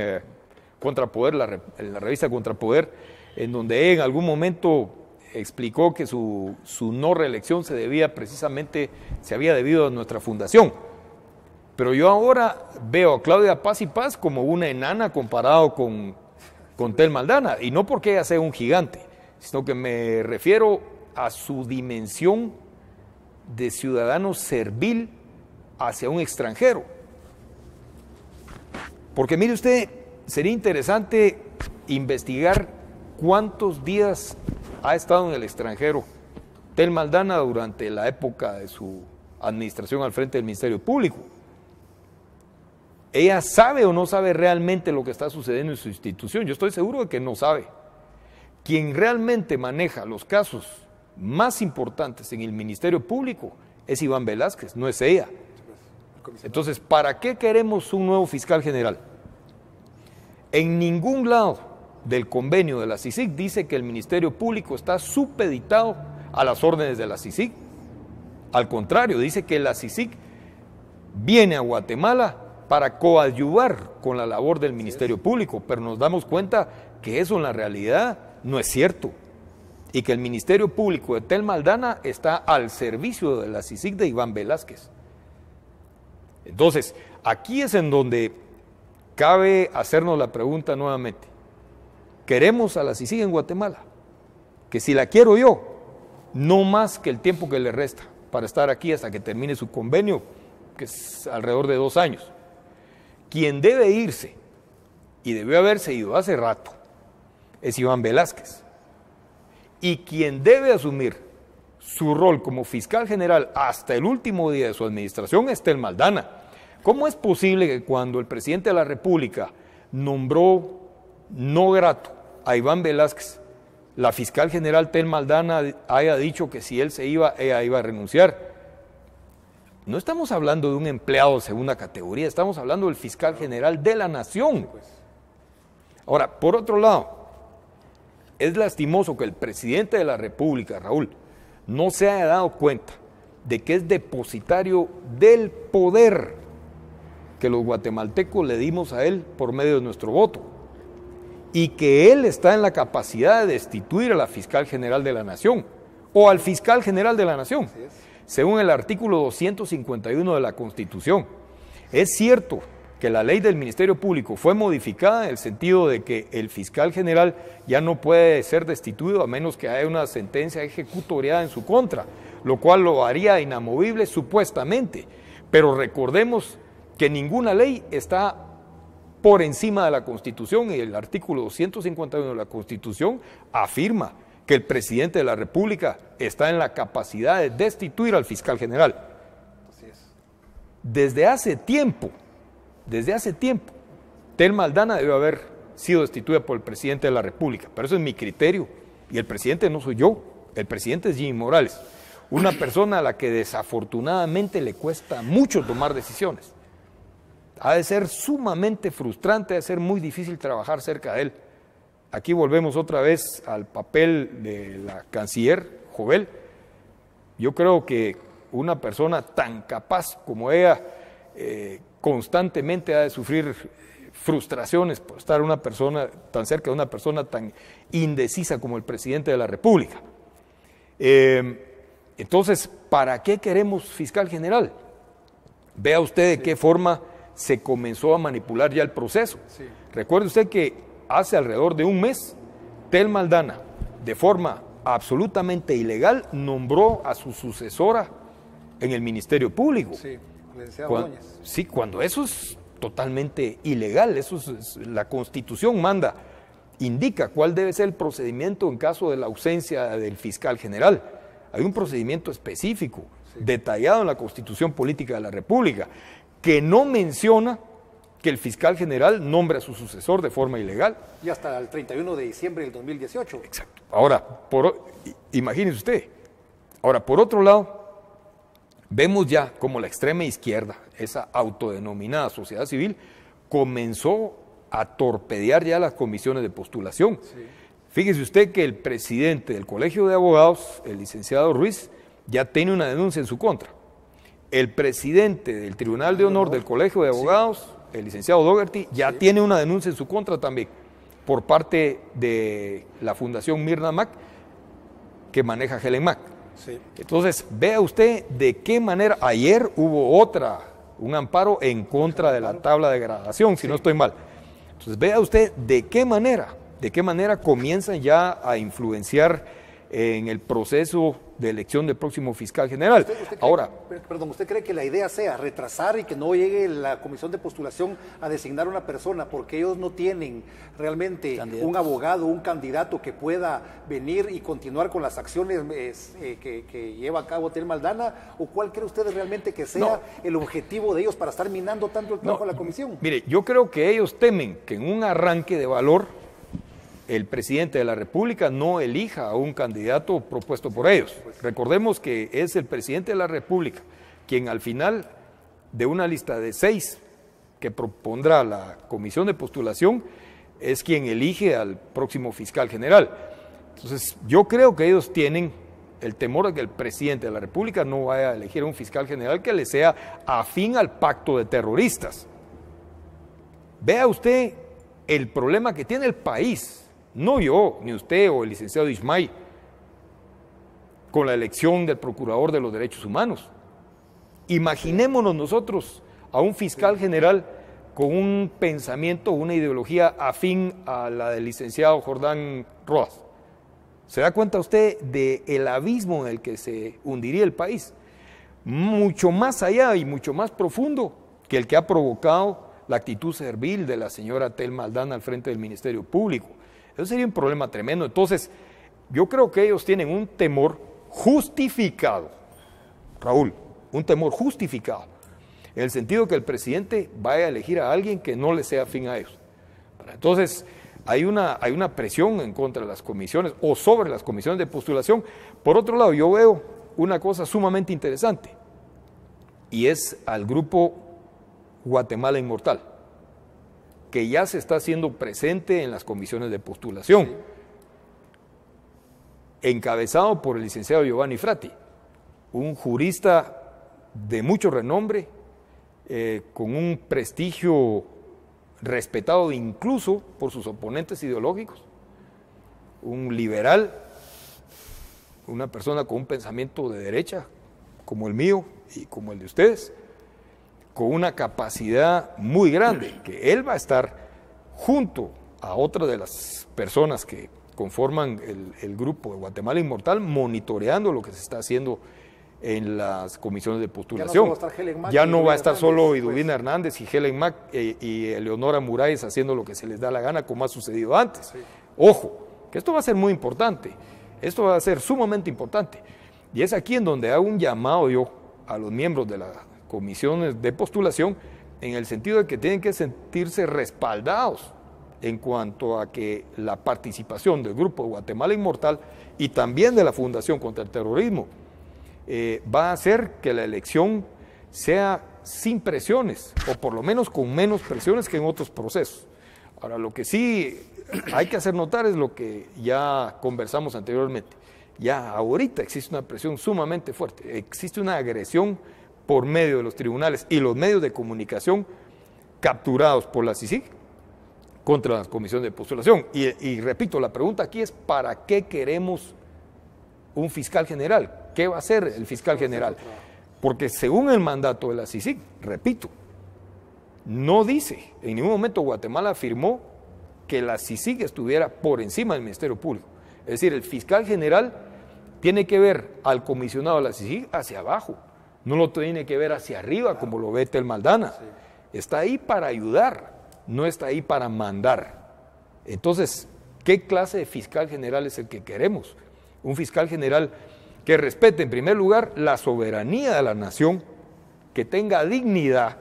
Contrapoder, en la revista Contrapoder, en donde en algún momento explicó que su no reelección se había debido a nuestra fundación. Pero yo ahora veo a Claudia Paz y Paz como una enana comparado con Telma Aldana, y no porque ella sea un gigante, sino que me refiero a su dimensión de ciudadano servil hacia un extranjero. Porque mire usted, sería interesante investigar cuántos días ha estado en el extranjero Telma Aldana durante la época de su administración al frente del Ministerio Público. ¿Ella sabe o no sabe realmente lo que está sucediendo en su institución? Yo estoy seguro de que no sabe. Quien realmente maneja los casos más importantes en el Ministerio Público es Iván Velázquez, no es ella. Entonces, ¿para qué queremos un nuevo fiscal general? En ningún lado del convenio de la CICIG dice que el Ministerio Público está supeditado a las órdenes de la CICIG. Al contrario, dice que la CICIG viene a Guatemala para coadyuvar con la labor del Ministerio Público, pero nos damos cuenta que eso en la realidad no es cierto. y que el Ministerio Público de Telma Aldana está al servicio de la CICIG de Iván Velázquez. Entonces, aquí es en donde cabe hacernos la pregunta nuevamente. ¿Queremos a la CICIG en Guatemala? Que si la quiero yo, no más que el tiempo que le resta para estar aquí hasta que termine su convenio, que es alrededor de 2 años. Quien debe irse, y debió haberse ido hace rato, es Iván Velázquez. Y quien debe asumir su rol como fiscal general hasta el último día de su administración es Telma Aldana. ¿Cómo es posible que cuando el presidente de la República nombró no grato a Iván Velázquez, la fiscal general Telma Aldana haya dicho que si él se iba, ella iba a renunciar? No estamos hablando de un empleado de segunda categoría, estamos hablando del fiscal general de la nación. Ahora, por otro lado, es lastimoso que el presidente de la República, Raúl, no se haya dado cuenta de que es depositario del poder que los guatemaltecos le dimos a él por medio de nuestro voto, y que él está en la capacidad de destituir a la fiscal general de la nación o al fiscal general de la nación, según el artículo 251 de la Constitución. Es cierto que la ley del Ministerio Público fue modificada en el sentido de que el fiscal general ya no puede ser destituido a menos que haya una sentencia ejecutoriada en su contra, lo cual lo haría inamovible supuestamente. Pero recordemos que ninguna ley está por encima de la Constitución, y el artículo 251 de la Constitución afirma que el presidente de la República está en la capacidad de destituir al fiscal general. Así es. Desde hace tiempo, Telma Aldana debe haber sido destituida por el presidente de la República, pero eso es mi criterio, y el presidente no soy yo, el presidente es Jimmy Morales, una persona a la que desafortunadamente le cuesta mucho tomar decisiones. Ha de ser sumamente frustrante, ha de ser muy difícil trabajar cerca de él. Aquí volvemos otra vez al papel de la canciller Jovel. Yo creo que una persona tan capaz como ella constantemente ha de sufrir frustraciones por estar una persona tan cerca de una persona tan indecisa como el presidente de la República. Entonces, ¿para qué queremos fiscal general? Vea usted de qué forma se comenzó a manipular ya el proceso. Sí. Recuerde usted que hace alrededor de un mes, Telma Aldana, de forma absolutamente ilegal, nombró a su sucesora en el Ministerio Público. Sí, Ordóñez. Sí, cuando eso es totalmente ilegal, eso es, la Constitución manda, indica cuál debe ser el procedimiento en caso de la ausencia del fiscal general. Hay un procedimiento específico, sí, detallado en la Constitución Política de la República, que no menciona que el fiscal general nombre a su sucesor de forma ilegal. Y hasta el 31 de diciembre del 2018. Exacto. Ahora, imagínese usted. Ahora, por otro lado, vemos ya como la extrema izquierda, esa autodenominada sociedad civil, comenzó a torpedear ya las comisiones de postulación. Sí. Fíjese usted que el presidente del Colegio de Abogados, el licenciado Ruiz, ya tiene una denuncia en su contra. El presidente del Tribunal de Honor del Colegio de Abogados, sí, el licenciado Dougherty, ya sí, tiene una denuncia en su contra también, por parte de la Fundación Mirna Mac, que maneja Helen Mac. Sí. Entonces, vea usted de qué manera, ayer hubo un amparo en contra de la tabla de gradación, si sí, no estoy mal. Entonces, vea usted de qué manera comienzan ya a influenciar en el proceso de elección del próximo fiscal general. ¿Usted cree que la idea sea retrasar y que no llegue la comisión de postulación a designar una persona porque ellos no tienen realmente un abogado, un candidato que pueda venir y continuar con las acciones que lleva a cabo Telma Aldana? ¿O cuál cree usted realmente que sea el objetivo de ellos para estar minando tanto el trabajo de la comisión? Mire, yo creo que ellos temen que en un arranque de valor el presidente de la República no elija a un candidato propuesto por ellos. Recordemos que es el presidente de la República quien al final de una lista de 6 que propondrá la comisión de postulación es quien elige al próximo fiscal general. Entonces, yo creo que ellos tienen el temor de que el presidente de la República no vaya a elegir a un fiscal general que le sea afín al pacto de terroristas. Vea usted el problema que tiene el país. No yo, ni usted o el licenciado Ismay, con la elección del Procurador de los Derechos Humanos. Imaginémonos nosotros a un fiscal general con un pensamiento, una ideología afín a la del licenciado Jordán Rojas. ¿Se da cuenta usted del abismo en el que se hundiría el país? Mucho más allá y mucho más profundo que el que ha provocado la actitud servil de la señora Telma Aldana al frente del Ministerio Público. Eso sería un problema tremendo. Entonces, yo creo que ellos tienen un temor justificado, Raúl, un temor justificado, en el sentido que el presidente vaya a elegir a alguien que no le sea afín a ellos. Entonces, hay una presión en contra de las comisiones o sobre las comisiones de postulación. Por otro lado, yo veo una cosa sumamente interesante, y es al grupo Guatemala Inmortal, que ya se está haciendo presente en las comisiones de postulación, encabezado por el licenciado Giovanni Frati, un jurista de mucho renombre, con un prestigio respetado incluso por sus oponentes ideológicos, un liberal, una persona con un pensamiento de derecha, como el mío y como el de ustedes, con una capacidad muy grande, que él va a estar junto a otra de las personas que conforman el grupo de Guatemala Inmortal, monitoreando lo que se está haciendo en las comisiones de postulación. Ya no va a estar solo Iduvina Hernández y Helen Mack y Eleonora Muraes haciendo lo que se les da la gana, como ha sucedido antes. Sí. Ojo, que esto va a ser muy importante, esto va a ser sumamente importante. Y es aquí en donde hago un llamado yo a los miembros de las comisiones de postulación, en el sentido de que tienen que sentirse respaldados en cuanto a que la participación del Grupo de Guatemala Inmortal y también de la Fundación contra el Terrorismo va a hacer que la elección sea sin presiones, o por lo menos con menos presiones que en otros procesos. Ahora, lo que sí hay que hacer notar es lo que ya conversamos anteriormente. Ya ahorita existe una presión sumamente fuerte, existe una agresión por medio de los tribunales y los medios de comunicación capturados por la CICIG contra las comisiones de postulación. Y repito, la pregunta aquí es: ¿para qué queremos un fiscal general? ¿Qué va a hacer el fiscal general? Porque según el mandato de la CICIG, repito, no dice, en ningún momento Guatemala afirmó que la CICIG estuviera por encima del Ministerio Público. Es decir, el fiscal general tiene que ver al comisionado de la CICIG hacia abajo, no lo tiene que ver hacia arriba como lo ve Telma Aldana. Está ahí para ayudar, no está ahí para mandar. Entonces, ¿qué clase de fiscal general es el que queremos? Un fiscal general que respete en primer lugar la soberanía de la nación, que tenga dignidad,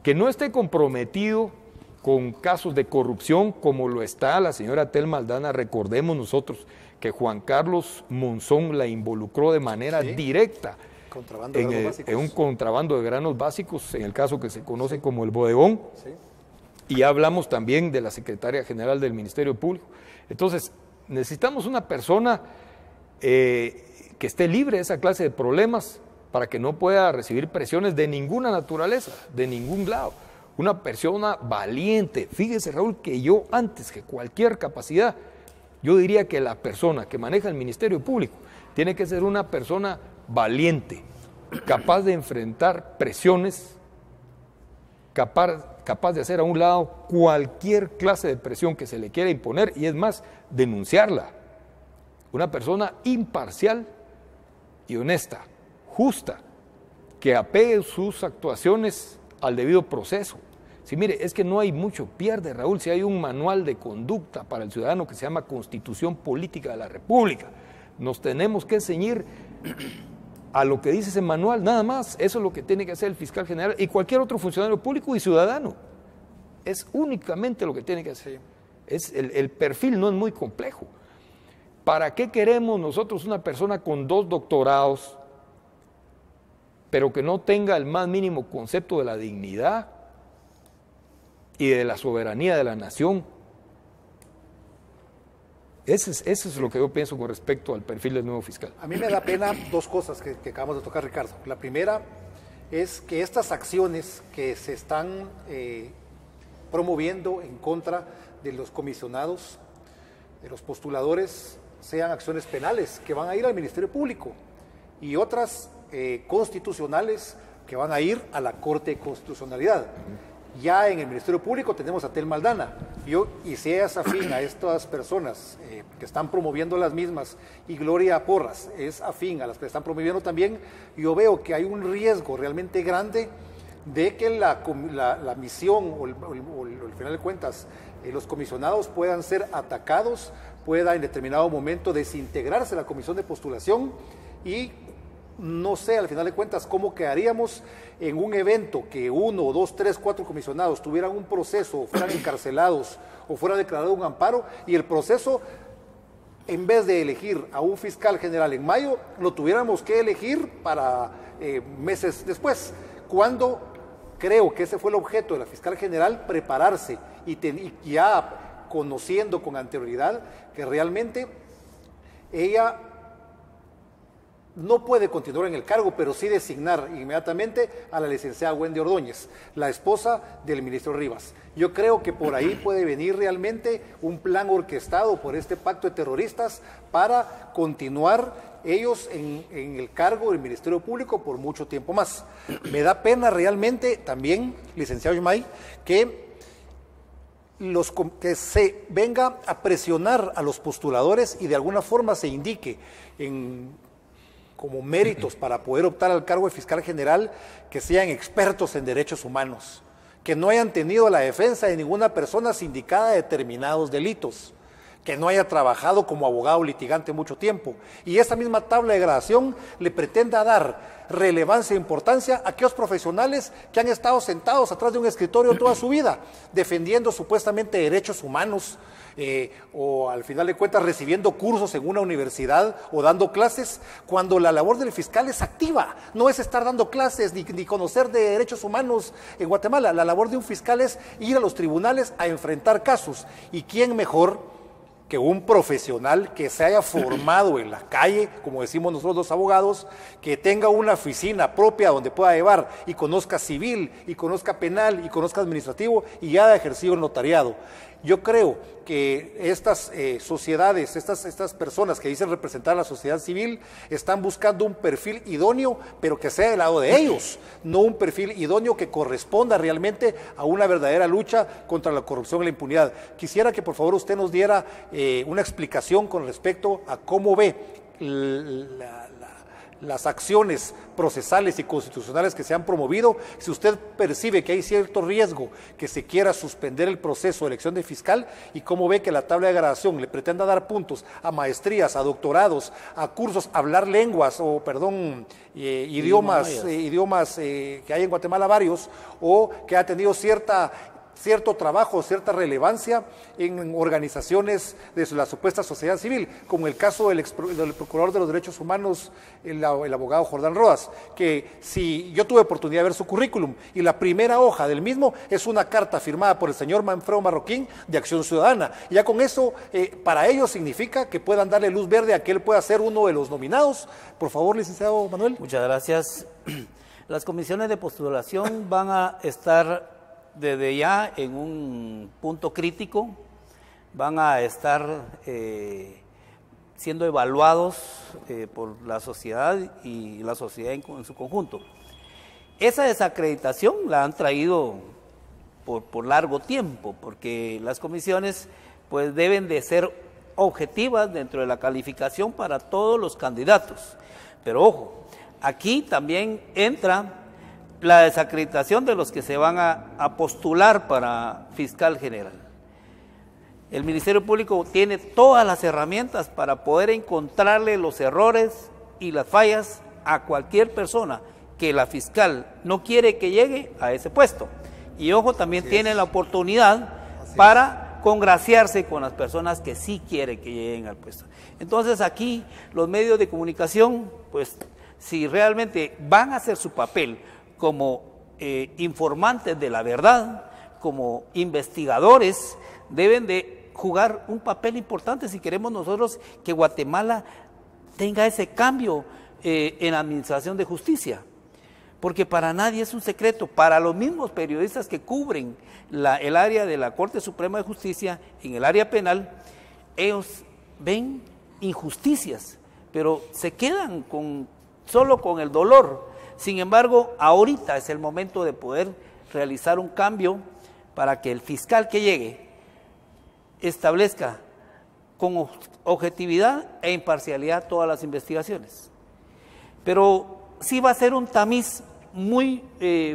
que no esté comprometido con casos de corrupción como lo está la señora Telma Aldana. Recordemos nosotros que Juan Carlos Monzón la involucró de manera directa en un contrabando de granos básicos, en el caso que se conoce como el bodegón. Y hablamos también de la secretaria general del Ministerio Público. Entonces, necesitamos una persona que esté libre de esa clase de problemas para que no pueda recibir presiones de ninguna naturaleza, de ningún lado. Una persona valiente. Fíjese, Raúl, que yo antes que cualquier capacidad, yo diría que la persona que maneja el Ministerio Público tiene que ser una persona valiente, capaz de enfrentar presiones, capaz de hacer a un lado cualquier clase de presión que se le quiera imponer, y es más, denunciarla. Una persona imparcial y honesta, justa, que apegue sus actuaciones al debido proceso. Sí, mire, es que no hay mucho pierde, Raúl, si hay un manual de conducta para el ciudadano que se llama Constitución Política de la República. Nos tenemos que ceñir a lo que dice ese manual, nada más. Eso es lo que tiene que hacer el fiscal general y cualquier otro funcionario público y ciudadano. Es únicamente lo que tiene que hacer. El perfil no es muy complejo. ¿Para qué queremos nosotros una persona con 2 doctorados, pero que no tenga el más mínimo concepto de la dignidad y de la soberanía de la nación? Eso es lo que yo pienso con respecto al perfil del nuevo fiscal. A mí me da pena 2 cosas que acabamos de tocar, Ricardo. La primera es que estas acciones que se están promoviendo en contra de los comisionados, de los postuladores, sean acciones penales que van a ir al Ministerio Público. y otras constitucionales que van a ir a la Corte de Constitucionalidad. Ya en el Ministerio Público tenemos a Tel Maldana, y si ella es afín a estas personas que están promoviendo las mismas, y Gloria Porras es afín a las que están promoviendo también, yo veo que hay un riesgo realmente grande de que la misión o al final de cuentas los comisionados puedan ser atacados, pueda en determinado momento desintegrarse la comisión de postulación, y no sé al final de cuentas cómo quedaríamos en un evento que 1, 2, 3, 4 comisionados tuvieran un proceso, o fueran encarcelados o fuera declarado un amparo, y el proceso, en vez de elegir a un fiscal general en mayo, lo tuviéramos que elegir para meses después, cuando creo que ese fue el objeto de la fiscal general, prepararse y ya conociendo con anterioridad que realmente ella no puede continuar en el cargo, pero sí designar inmediatamente a la licenciada Wendy Ordóñez, la esposa del ministro Rivas. Yo creo que por ahí puede venir realmente un plan orquestado por este pacto de terroristas para continuar ellos en el cargo del Ministerio Público por mucho tiempo más. Me da pena realmente también, licenciado Ismay, que se venga a presionar a los postuladores y de alguna forma se indique como méritos para poder optar al cargo de fiscal general que sean expertos en derechos humanos, que no hayan tenido la defensa de ninguna persona sindicada de determinados delitos, que no haya trabajado como abogado litigante mucho tiempo, y esa misma tabla de gradación le pretenda dar relevancia e importancia a aquellos profesionales que han estado sentados atrás de un escritorio toda su vida, defendiendo supuestamente derechos humanos, o al final de cuentas recibiendo cursos en una universidad o dando clases, cuando la labor del fiscal es activa, no es estar dando clases ni conocer de derechos humanos en Guatemala. La labor de un fiscal es ir a los tribunales a enfrentar casos, y quién mejor que un profesional que se haya formado en la calle, como decimos nosotros los abogados, que tenga una oficina propia donde pueda llevar y conozca civil, y conozca penal, y conozca administrativo, y ya haya ejercido el notariado. Yo creo que estas sociedades, estas personas que dicen representar a la sociedad civil, están buscando un perfil idóneo, pero que sea del lado de ellos, no un perfil idóneo que corresponda realmente a una verdadera lucha contra la corrupción y la impunidad. Quisiera que por favor usted nos diera una explicación con respecto a cómo ve las acciones procesales y constitucionales que se han promovido, si usted percibe que hay cierto riesgo que se quiera suspender el proceso de elección de fiscal, y cómo ve que la tabla de gradación le pretenda dar puntos a maestrías, a doctorados, a cursos, a hablar lenguas, o idiomas que hay en Guatemala varios, o que ha tenido cierto trabajo, cierta relevancia en organizaciones de la supuesta sociedad civil, como el caso del Procurador de los Derechos Humanos, el abogado Jordán Rodas, que si yo tuve oportunidad de ver su currículum, y la primera hoja del mismo es una carta firmada por el señor Manfredo Marroquín de Acción Ciudadana. Ya con eso, para ellos significa que puedan darle luz verde a que él pueda ser uno de los nominados. Por favor, licenciado Manuel. Muchas gracias. Las comisiones de postulación van a estar desde ya en un punto crítico, van a estar siendo evaluados por la sociedad y la sociedad en su conjunto. Esa desacreditación la han traído por largo tiempo, porque las comisiones pues deben de ser objetivas dentro de la calificación para todos los candidatos. Pero ojo, aquí también entra la desacreditación de los que se van a postular para fiscal general. El Ministerio Público tiene todas las herramientas para poder encontrarle los errores y las fallas a cualquier persona que la fiscal no quiere que llegue a ese puesto. Y ojo, también tiene la oportunidad para congraciarse con las personas que sí quiere que lleguen al puesto. Entonces aquí los medios de comunicación, pues si realmente van a hacer su papel como informantes de la verdad, como investigadores, deben de jugar un papel importante si queremos nosotros que Guatemala tenga ese cambio en la administración de justicia. Porque para nadie es un secreto, para los mismos periodistas que cubren el área de la Corte Suprema de Justicia, en el área penal, ellos ven injusticias, pero se quedan con solo con el dolor. Sin embargo, ahorita es el momento de poder realizar un cambio para que el fiscal que llegue establezca con objetividad e imparcialidad todas las investigaciones. Pero sí va a ser un tamiz muy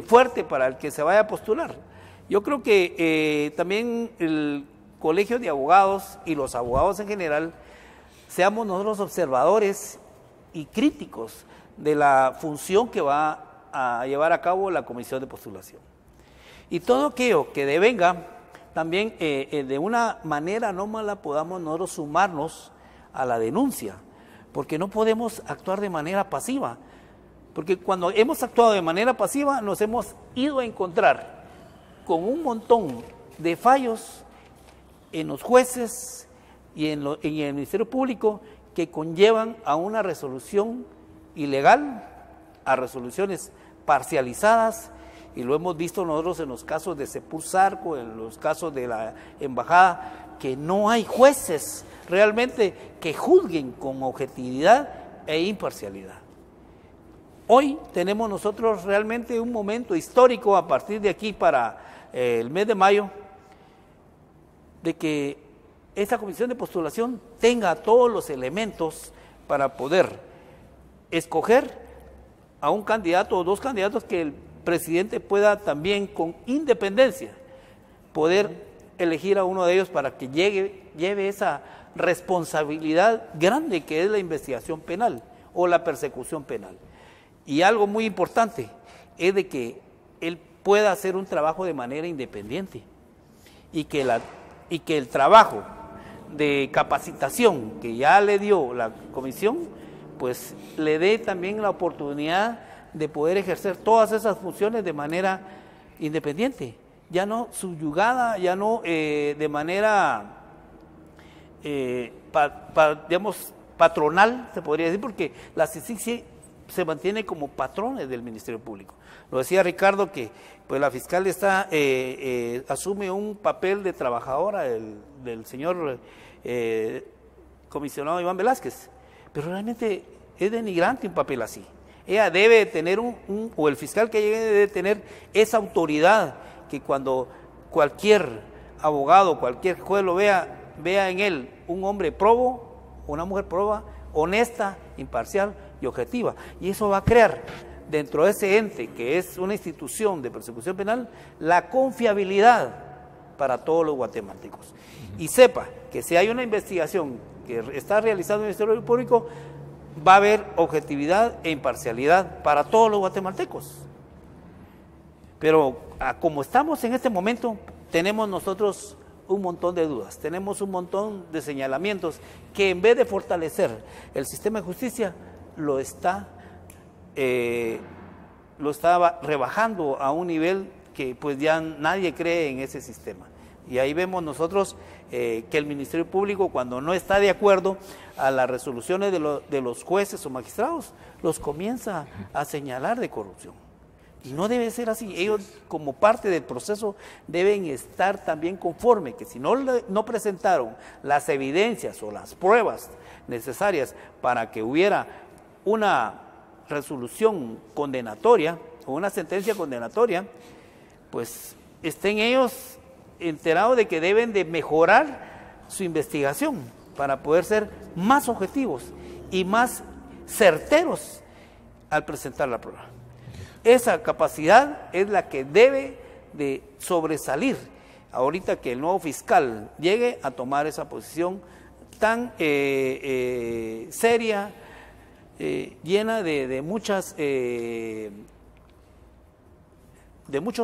fuerte para el que se vaya a postular. Yo creo que también el Colegio de Abogados y los abogados en general seamos nosotros observadores y críticos de la función que va a llevar a cabo la comisión de postulación. Y todo aquello que devenga, también de una manera anómala podamos nosotros sumarnos a la denuncia, porque no podemos actuar de manera pasiva, porque cuando hemos actuado de manera pasiva nos hemos ido a encontrar con un montón de fallos en los jueces y en el Ministerio Público que conllevan a una resolución ilegal, a resoluciones parcializadas, y lo hemos visto nosotros en los casos de Sepur Zarco, en los casos de la embajada, que no hay jueces realmente que juzguen con objetividad e imparcialidad. Hoy tenemos nosotros realmente un momento histórico a partir de aquí para el mes de mayo, de que esta comisión de postulación tenga todos los elementos para poder escoger a un candidato o dos candidatos que el presidente pueda también con independencia poder elegir a uno de ellos para que lleve esa responsabilidad grande que es la investigación penal o la persecución penal. Y algo muy importante es de que él pueda hacer un trabajo de manera independiente y que el trabajo de capacitación que ya le dio la comisión, pues le dé también la oportunidad de poder ejercer todas esas funciones de manera independiente, ya no subyugada, ya no de manera, digamos, patronal, se podría decir, porque la CICIG se mantiene como patrones del Ministerio Público. Lo decía Ricardo que pues la fiscal asume un papel de trabajadora del señor comisionado Iván Velázquez, pero realmente es denigrante un papel así. Ella debe tener o el fiscal que llegue debe tener esa autoridad que cuando cualquier abogado, cualquier juez lo vea en él un hombre probo, una mujer proba, honesta, imparcial y objetiva. Y eso va a crear dentro de ese ente que es una institución de persecución penal la confiabilidad para todos los guatemaltecos. Y sepa que si hay una investigación que está realizando el Ministerio Público, va a haber objetividad e imparcialidad para todos los guatemaltecos. Pero como estamos en este momento, tenemos nosotros un montón de dudas, tenemos un montón de señalamientos que en vez de fortalecer el sistema de justicia, lo está rebajando a un nivel que pues ya nadie cree en ese sistema. Y ahí vemos nosotros que el Ministerio Público, cuando no está de acuerdo a las resoluciones de los jueces o magistrados, los comienza a señalar de corrupción. Y no debe ser así. Ellos, como parte del proceso, deben estar también conforme que si no presentaron las evidencias o las pruebas necesarias para que hubiera una resolución condenatoria o una sentencia condenatoria, pues estén ellos enterados de que deben de mejorar su investigación para poder ser más objetivos y más certeros al presentar la prueba. Esa capacidad es la que debe de sobresalir ahorita que el nuevo fiscal llegue a tomar esa posición tan seria, llena de muchos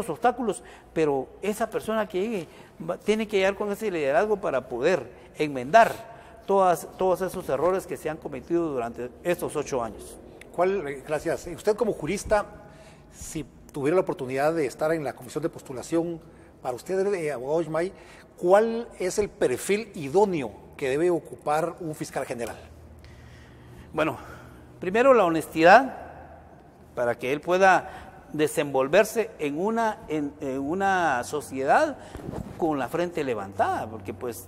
obstáculos, pero esa persona que llegue tiene que llegar con ese liderazgo para poder enmendar todos esos errores que se han cometido durante estos 8 años. Gracias. Usted como jurista, si tuviera la oportunidad de estar en la comisión de postulación, para usted, abogado Ismay, ¿cuál es el perfil idóneo que debe ocupar un fiscal general? Bueno, primero la honestidad, para que él pueda desenvolverse en una sociedad con la frente levantada, porque pues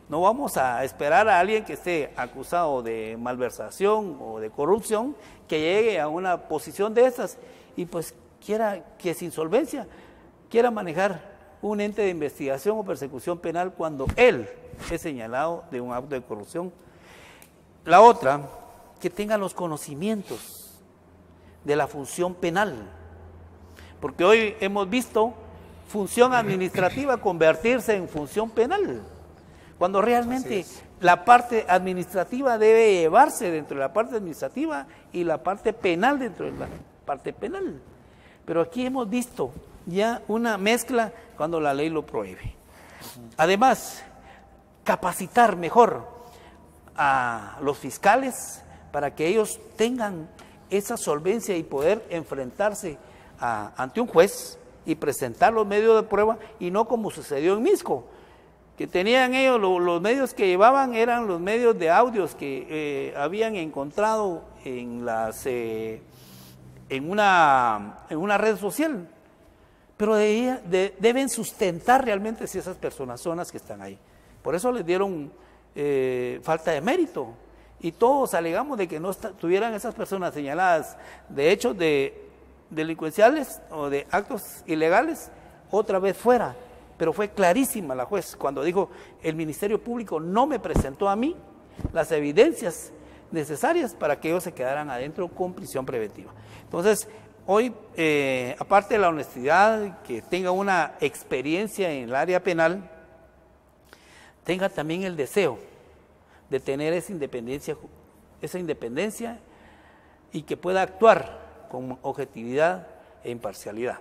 No vamos a esperar a alguien que esté acusado de malversación o de corrupción que llegue a una posición de estas y pues quiera que es insolvencia, quiera manejar un ente de investigación o persecución penal cuando él es señalado de un acto de corrupción. La otra, que tengan los conocimientos de la función penal, porque hoy hemos visto función administrativa convertirse en función penal, cuando realmente la parte administrativa debe llevarse dentro de la parte administrativa y la parte penal dentro de la parte penal. Pero aquí hemos visto ya una mezcla cuando la ley lo prohíbe. Además, capacitar mejor a los fiscales para que ellos tengan esa solvencia y poder enfrentarse ante un juez y presentar los medios de prueba, y no como sucedió en Misco, que tenían ellos, los medios que llevaban eran los medios de audios que habían encontrado en una red social, pero deben sustentar realmente si esas personas son las que están ahí. Por eso les dieron falta de mérito, y todos alegamos de que no tuvieran esas personas señaladas de hechos delincuenciales o de actos ilegales, otra vez fuera. Pero fue clarísima la juez cuando dijo: el Ministerio Público no me presentó a mí las evidencias necesarias para que ellos se quedaran adentro con prisión preventiva. Entonces, hoy, aparte de la honestidad, que tenga una experiencia en el área penal, tenga también el deseo de tener esa independencia y que pueda actuar con objetividad e imparcialidad.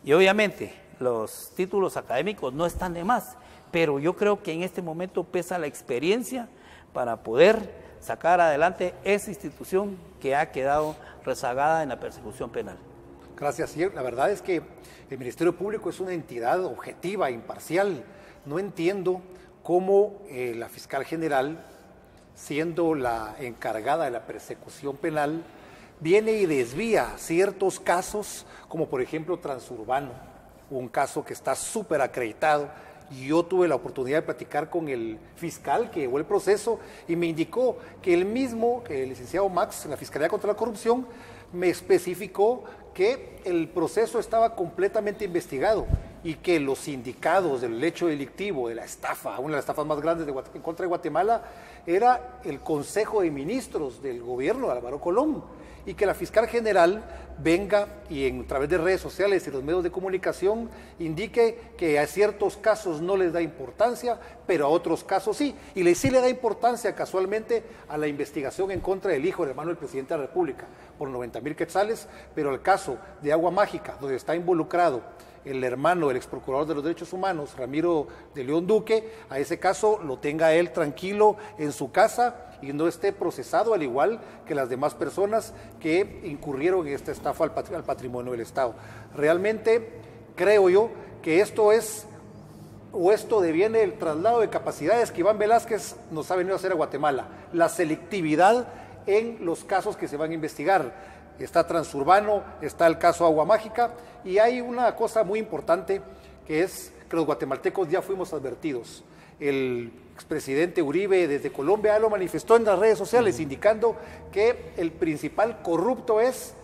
Y obviamente los títulos académicos no están de más, pero yo creo que en este momento pesa la experiencia para poder sacar adelante esa institución que ha quedado rezagada en la persecución penal. Gracias. Sí, la verdad es que el Ministerio Público es una entidad objetiva, imparcial. No entiendo cómo la fiscal general, siendo la encargada de la persecución penal, viene y desvía ciertos casos, como por ejemplo Transurbano, un caso que está súper acreditado. Y yo tuve la oportunidad de platicar con el fiscal que llevó el proceso y me indicó que el mismo, el licenciado Max, en la Fiscalía contra la Corrupción, me especificó que el proceso estaba completamente investigado y que los sindicados del hecho delictivo, de la estafa, una de las estafas más grandes en contra de Guatemala, era el Consejo de Ministros del gobierno de Álvaro Colón, y que la fiscal general venga y a través de redes sociales y los medios de comunicación indique que a ciertos casos no les da importancia, pero a otros casos sí, y sí le da importancia casualmente a la investigación en contra del hijo del hermano del presidente de la República por 90,000 quetzales, pero el caso de Agua Mágica, donde está involucrado el hermano del ex procurador de los derechos humanos, Ramiro de León Duque, a ese caso lo tenga él tranquilo en su casa y no esté procesado, al igual que las demás personas que incurrieron en esta estafa al patrimonio del Estado. Realmente creo yo que esto deviene del traslado de capacidades que Iván Velázquez nos ha venido a hacer a Guatemala, la selectividad en los casos que se van a investigar. Está Transurbano, está el caso Agua Mágica, y hay una cosa muy importante que es que los guatemaltecos ya fuimos advertidos. El expresidente Uribe desde Colombia lo manifestó en las redes sociales, indicando que el principal corrupto es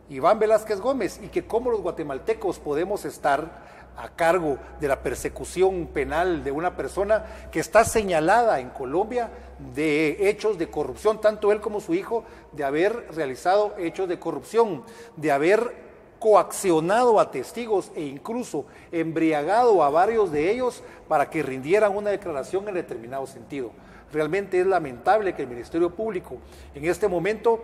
Iván Velázquez Gómez, y que cómo los guatemaltecos podemos estar a cargo de la persecución penal de una persona que está señalada en Colombia de hechos de corrupción, tanto él como su hijo, de haber realizado hechos de corrupción, de haber coaccionado a testigos e incluso embriagado a varios de ellos para que rindieran una declaración en determinado sentido. Realmente es lamentable que el Ministerio Público en este momento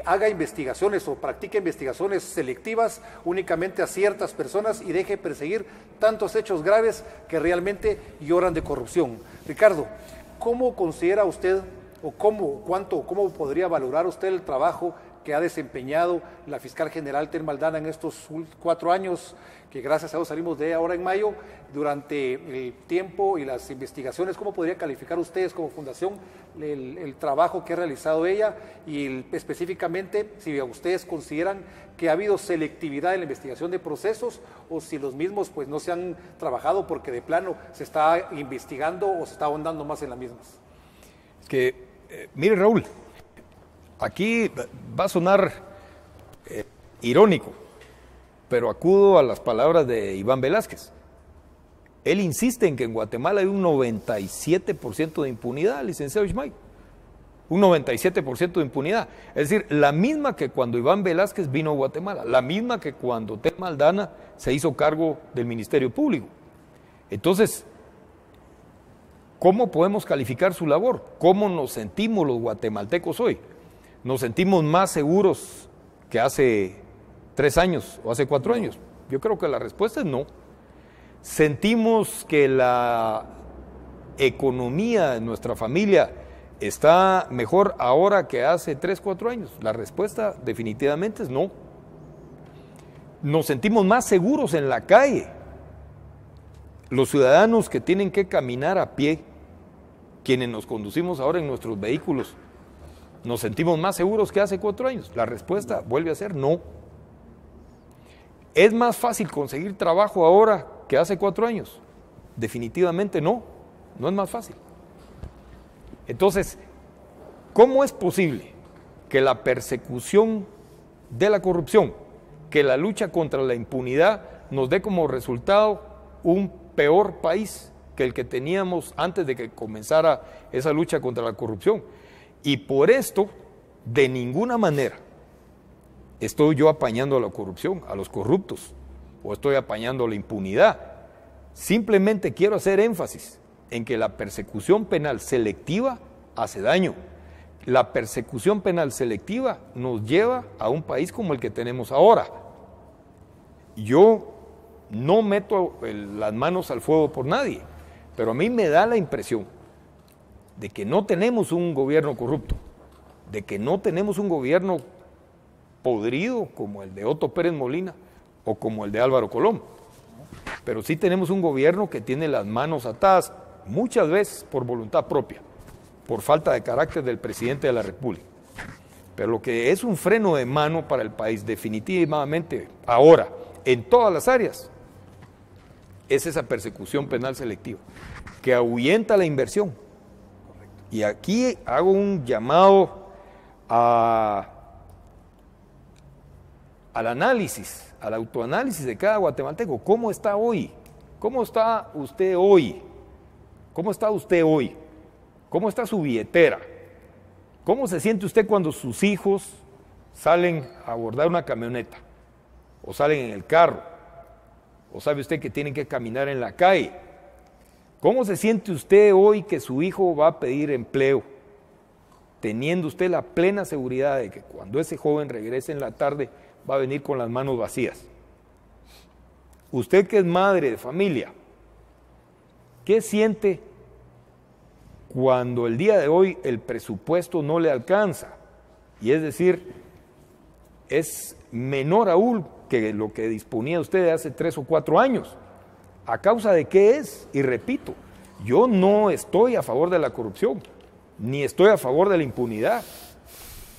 haga investigaciones o practique investigaciones selectivas únicamente a ciertas personas y deje perseguir tantos hechos graves que realmente lloran de corrupción. Ricardo, ¿cómo considera usted o cómo podría valorar usted el trabajo que ha desempeñado la fiscal general Telma Aldana en estos 4 años, que gracias a Dios salimos de ahora en mayo, durante el tiempo y las investigaciones, ¿cómo podría calificar ustedes como fundación el trabajo que ha realizado ella y específicamente si ustedes consideran que ha habido selectividad en la investigación de procesos o si los mismos pues no se han trabajado porque de plano se está investigando o se está ahondando más en las mismas? Es que, mire Raúl, aquí va a sonar irónico, pero acudo a las palabras de Iván Velázquez. Él insiste en que en Guatemala hay un 97% de impunidad, licenciado Ismay. Un 97% de impunidad. Es decir, la misma que cuando Iván Velázquez vino a Guatemala, la misma que cuando Telma Aldana se hizo cargo del Ministerio Público. Entonces, ¿cómo podemos calificar su labor? ¿Cómo nos sentimos los guatemaltecos hoy? ¿Nos sentimos más seguros que hace 3 años o hace 4 años? Yo creo que la respuesta es no. ¿Sentimos que la economía de nuestra familia está mejor ahora que hace 3, 4 años? La respuesta definitivamente es no. ¿Nos sentimos más seguros en la calle? Los ciudadanos que tienen que caminar a pie, quienes nos conducimos ahora en nuestros vehículos, ¿nos sentimos más seguros que hace 4 años? La respuesta vuelve a ser no. ¿Es más fácil conseguir trabajo ahora que hace 4 años? Definitivamente no, no es más fácil. Entonces, ¿cómo es posible que la persecución de la corrupción, que la lucha contra la impunidad nos dé como resultado un peor país que el que teníamos antes de que comenzara esa lucha contra la corrupción? Y por esto, de ninguna manera, estoy yo apañando a la corrupción, a los corruptos, o estoy apañando la impunidad. Simplemente quiero hacer énfasis en que la persecución penal selectiva hace daño. La persecución penal selectiva nos lleva a un país como el que tenemos ahora. Yo no meto las manos al fuego por nadie, pero a mí me da la impresión de que no tenemos un gobierno corrupto, de que no tenemos un gobierno podrido como el de Otto Pérez Molina o como el de Álvaro Colom, pero sí tenemos un gobierno que tiene las manos atadas muchas veces por voluntad propia, por falta de carácter del presidente de la República. Pero lo que es un freno de mano para el país definitivamente ahora, en todas las áreas, es esa persecución penal selectiva, que ahuyenta la inversión. Y aquí hago un llamado al análisis, al autoanálisis de cada guatemalteco. ¿Cómo está hoy? ¿Cómo está usted hoy? ¿Cómo está usted hoy? ¿Cómo está su billetera? ¿Cómo se siente usted cuando sus hijos salen a abordar una camioneta? ¿O salen en el carro? ¿O sabe usted que tienen que caminar en la calle? ¿Cómo se siente usted hoy que su hijo va a pedir empleo, teniendo usted la plena seguridad de que cuando ese joven regrese en la tarde va a venir con las manos vacías? Usted que es madre de familia, ¿qué siente cuando el día de hoy el presupuesto no le alcanza? Y es decir, es menor aún que lo que disponía usted de hace 3 o 4 años. ¿A causa de qué es? Y repito, yo no estoy a favor de la corrupción, ni estoy a favor de la impunidad,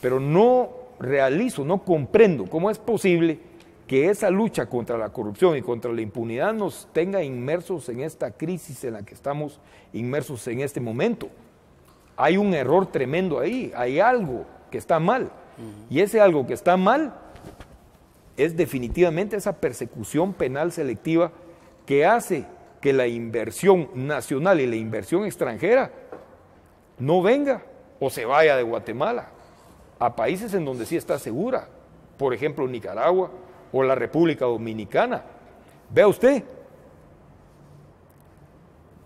pero no realizo, no comprendo cómo es posible que esa lucha contra la corrupción y contra la impunidad nos tenga inmersos en esta crisis en la que estamos inmersos en este momento. Hay un error tremendo ahí, hay algo que está mal, y ese algo que está mal es definitivamente esa persecución penal selectiva que hace que la inversión nacional y la inversión extranjera no venga o se vaya de Guatemala a países en donde sí está segura, por ejemplo Nicaragua o la República Dominicana. Vea usted,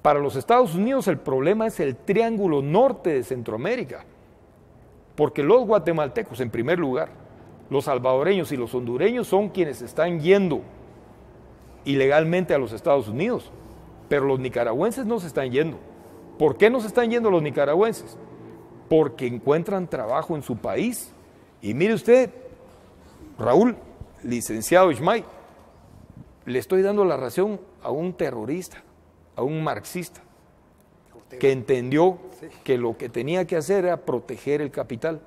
para los Estados Unidos el problema es el triángulo norte de Centroamérica, porque los guatemaltecos en primer lugar, los salvadoreños y los hondureños son quienes están yendo ilegalmente a los Estados Unidos, pero los nicaragüenses no se están yendo. ¿Por qué no se están yendo los nicaragüenses? Porque encuentran trabajo en su país. Y mire usted, Raúl, licenciado Ismay, le estoy dando la razón a un terrorista, a un marxista, que entendió que lo que tenía que hacer era proteger el capital.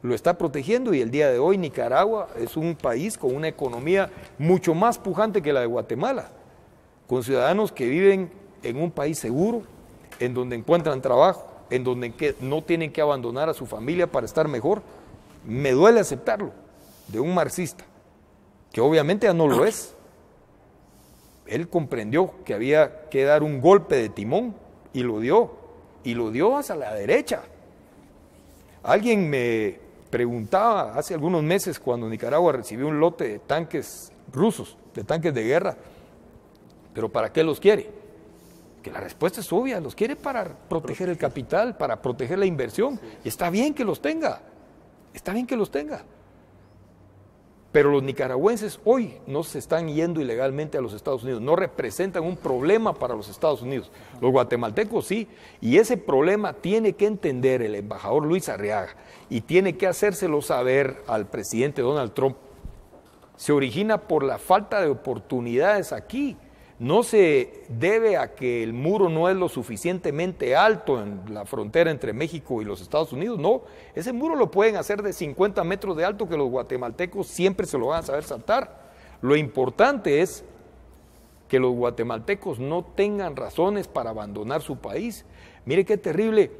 Lo está protegiendo y el día de hoy Nicaragua es un país con una economía mucho más pujante que la de Guatemala, con ciudadanos que viven en un país seguro, en donde encuentran trabajo, en donde no tienen que abandonar a su familia para estar mejor. Me duele aceptarlo, de un marxista, que obviamente ya no lo es. Él comprendió que había que dar un golpe de timón y lo dio hacia la derecha. Alguien me preguntaba hace algunos meses, cuando Nicaragua recibió un lote de tanques rusos, de tanques de guerra, ¿pero para qué los quiere? Que la respuesta es obvia, los quiere para proteger el capital, para proteger la inversión, y está bien que los tenga, está bien que los tenga. Pero los nicaragüenses hoy no se están yendo ilegalmente a los Estados Unidos, no representan un problema para los Estados Unidos. Los guatemaltecos sí, y ese problema tiene que entender el embajador Luis Arriaga y tiene que hacérselo saber al presidente Donald Trump. Se origina por la falta de oportunidades aquí. No se debe a que el muro no es lo suficientemente alto en la frontera entre México y los Estados Unidos, no. Ese muro lo pueden hacer de 50 metros de alto, que los guatemaltecos siempre se lo van a saber saltar. Lo importante es que los guatemaltecos no tengan razones para abandonar su país. Mire qué terrible,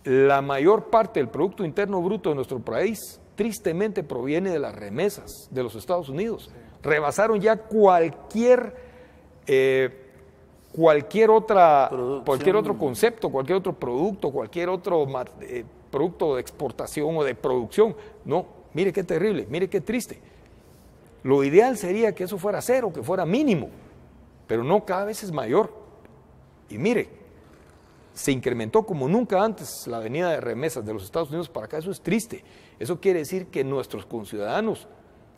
la mayor parte del Producto Interno Bruto de nuestro país tristemente proviene de las remesas de los Estados Unidos. Rebasaron ya cualquier otro concepto, cualquier otro producto, cualquier otro producto de exportación o de producción. No, mire qué terrible, mire qué triste. Lo ideal sería que eso fuera cero, que fuera mínimo, pero no, cada vez es mayor. Y mire, se incrementó como nunca antes la venida de remesas de los Estados Unidos para acá. Eso es triste. Eso quiere decir que nuestros conciudadanos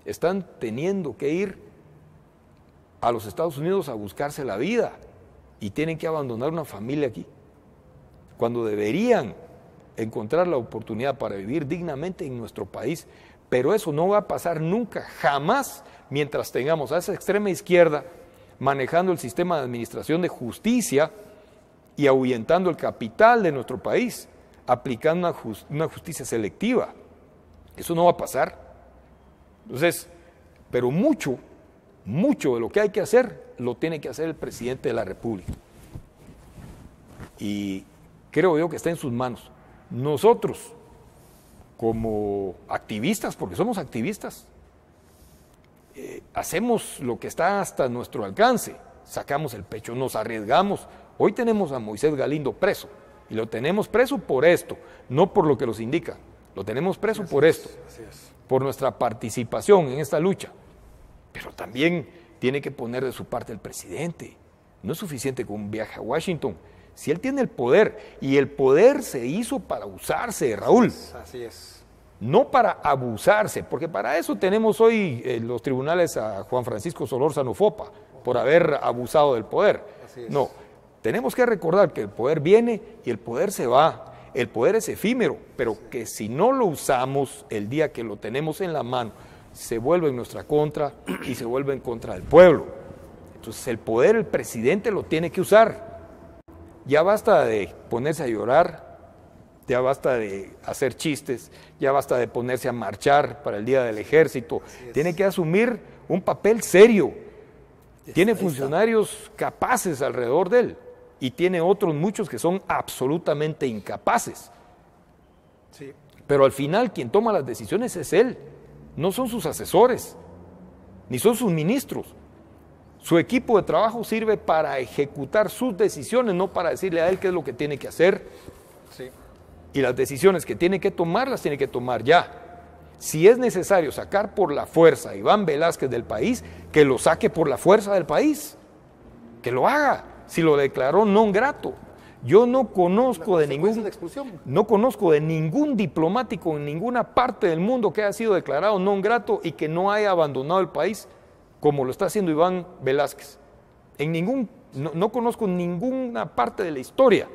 están teniendo que ir a los Estados Unidos a buscarse la vida y tienen que abandonar una familia aquí, cuando deberían encontrar la oportunidad para vivir dignamente en nuestro país. Pero eso no va a pasar nunca, jamás, mientras tengamos a esa extrema izquierda manejando el sistema de administración de justicia y ahuyentando el capital de nuestro país, aplicando una justicia selectiva. Eso no va a pasar. Entonces, pero mucho de lo que hay que hacer, lo tiene que hacer el presidente de la República. Y creo yo que está en sus manos. Nosotros, como activistas, porque somos activistas, hacemos lo que está hasta nuestro alcance, sacamos el pecho, nos arriesgamos. Hoy tenemos a Moisés Galindo preso, y lo tenemos preso por esto, no por lo que nos indica, lo tenemos preso por esto, por nuestra participación en esta lucha. Pero también tiene que poner de su parte el presidente. No es suficiente con un viaje a Washington. Si él tiene el poder, y el poder se hizo para usarse, Raúl. Así es. No para abusarse, porque para eso tenemos hoy en los tribunales a Juan Francisco Solórzano Fopa, por haber abusado del poder. No, tenemos que recordar que el poder viene y el poder se va. El poder es efímero, pero que si no lo usamos el día que lo tenemos en la mano, se vuelve en nuestra contra y se vuelve en contra del pueblo. Entonces el poder, el presidente lo tiene que usar. Ya basta de ponerse a llorar, ya basta de hacer chistes, ya basta de ponerse a marchar para el Día del Ejército. Tiene que asumir un papel serio. Tiene funcionarios capaces alrededor de él y tiene otros muchos que son absolutamente incapaces. Sí. Pero al final quien toma las decisiones es él. No son sus asesores, ni son sus ministros. Su equipo de trabajo sirve para ejecutar sus decisiones, no para decirle a él qué es lo que tiene que hacer. Sí. Y las decisiones que tiene que tomar, las tiene que tomar ya. Si es necesario sacar por la fuerza a Iván Velázquez del país, que lo saque por la fuerza del país. Que lo haga, si lo declaró non grato. Yo no conozco de ningún diplomático en ninguna parte del mundo que haya sido declarado non grato y que no haya abandonado el país como lo está haciendo Iván Velázquez. No conozco ninguna parte de la historia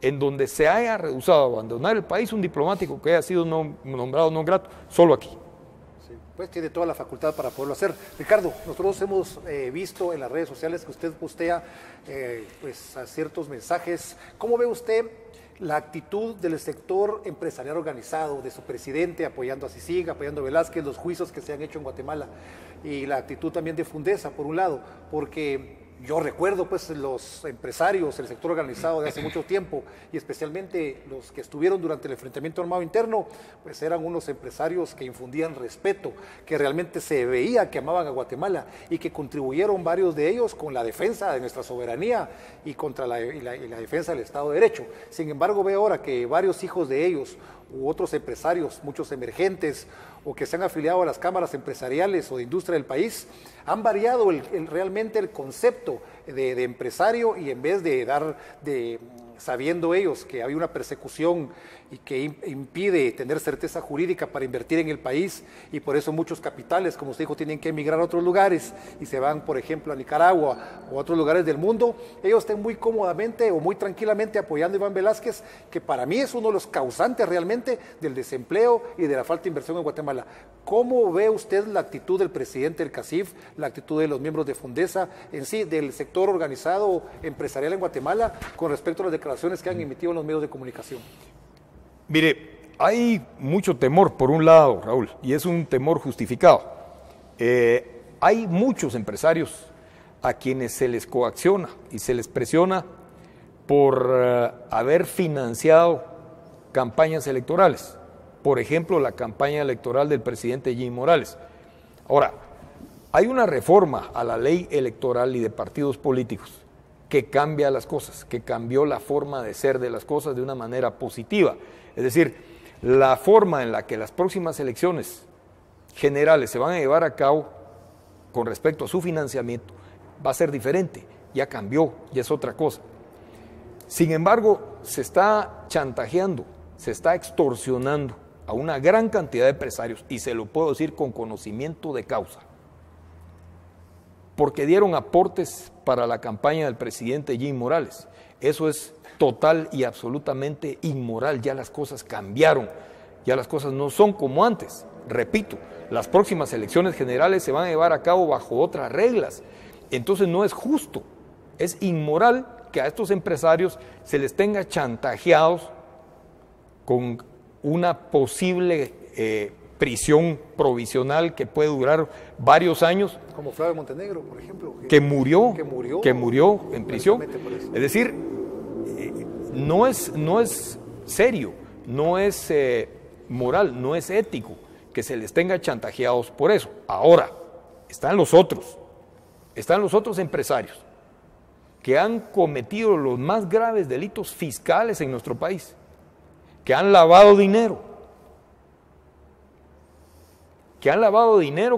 en donde se haya rehusado a abandonar el país un diplomático que haya sido nombrado non grato, solo aquí. Pues tiene toda la facultad para poderlo hacer. Ricardo, nosotros hemos visto en las redes sociales que usted postea pues a ciertos mensajes. ¿Cómo ve usted la actitud del sector empresarial organizado, de su presidente apoyando a CICIG, apoyando a Velázquez, los juicios que se han hecho en Guatemala, y la actitud también de Fundesa, por un lado? Porque yo recuerdo pues los empresarios, el sector organizado de hace mucho tiempo, y especialmente los que estuvieron durante el enfrentamiento armado interno, pues eran unos empresarios que infundían respeto, que realmente se veía que amaban a Guatemala y que contribuyeron varios de ellos con la defensa de nuestra soberanía y contra la defensa del Estado de Derecho. Sin embargo, veo ahora que varios hijos de ellos u otros empresarios, muchos emergentes o que se han afiliado a las cámaras empresariales o de industria del país, han variado realmente el concepto de empresario, y en vez de sabiendo ellos que hay una persecución y que impide tener certeza jurídica para invertir en el país, y por eso muchos capitales, como usted dijo, tienen que emigrar a otros lugares y se van, por ejemplo, a Nicaragua o a otros lugares del mundo, ellos estén muy cómodamente o muy tranquilamente apoyando a Iván Velázquez, que para mí es uno de los causantes realmente del desempleo y de la falta de inversión en Guatemala. ¿Cómo ve usted la actitud del presidente del CACIF, la actitud de los miembros de Fundesa, en sí, del sector organizado empresarial en Guatemala, con respecto a las declaraciones que han emitido en los medios de comunicación? Mire, hay mucho temor por un lado, Raúl, y es un temor justificado. Hay muchos empresarios a quienes se les coacciona y se les presiona por haber financiado campañas electorales. Por ejemplo, la campaña electoral del presidente Jimmy Morales. Ahora, hay una reforma a la ley electoral y de partidos políticos que cambia las cosas, que cambió la forma de ser de las cosas de una manera positiva. Es decir, la forma en la que las próximas elecciones generales se van a llevar a cabo con respecto a su financiamiento va a ser diferente, ya cambió, ya es otra cosa. Sin embargo, se está chantajeando, se está extorsionando a una gran cantidad de empresarios, y se lo puedo decir con conocimiento de causa, porque dieron aportes para la campaña del presidente Jimmy Morales. Eso es total y absolutamente inmoral. Ya las cosas cambiaron, ya las cosas no son como antes. Repito, las próximas elecciones generales se van a llevar a cabo bajo otras reglas. Entonces no es justo, es inmoral que a estos empresarios se les tenga chantajeados con una posible prisión provisional que puede durar varios años. Como Flavio Montenegro, por ejemplo. Que murió en prisión. Es decir, no es serio, no es moral, no es ético que se les tenga chantajeados por eso. Ahora, están los otros empresarios que han cometido los más graves delitos fiscales en nuestro país, que han lavado dinero,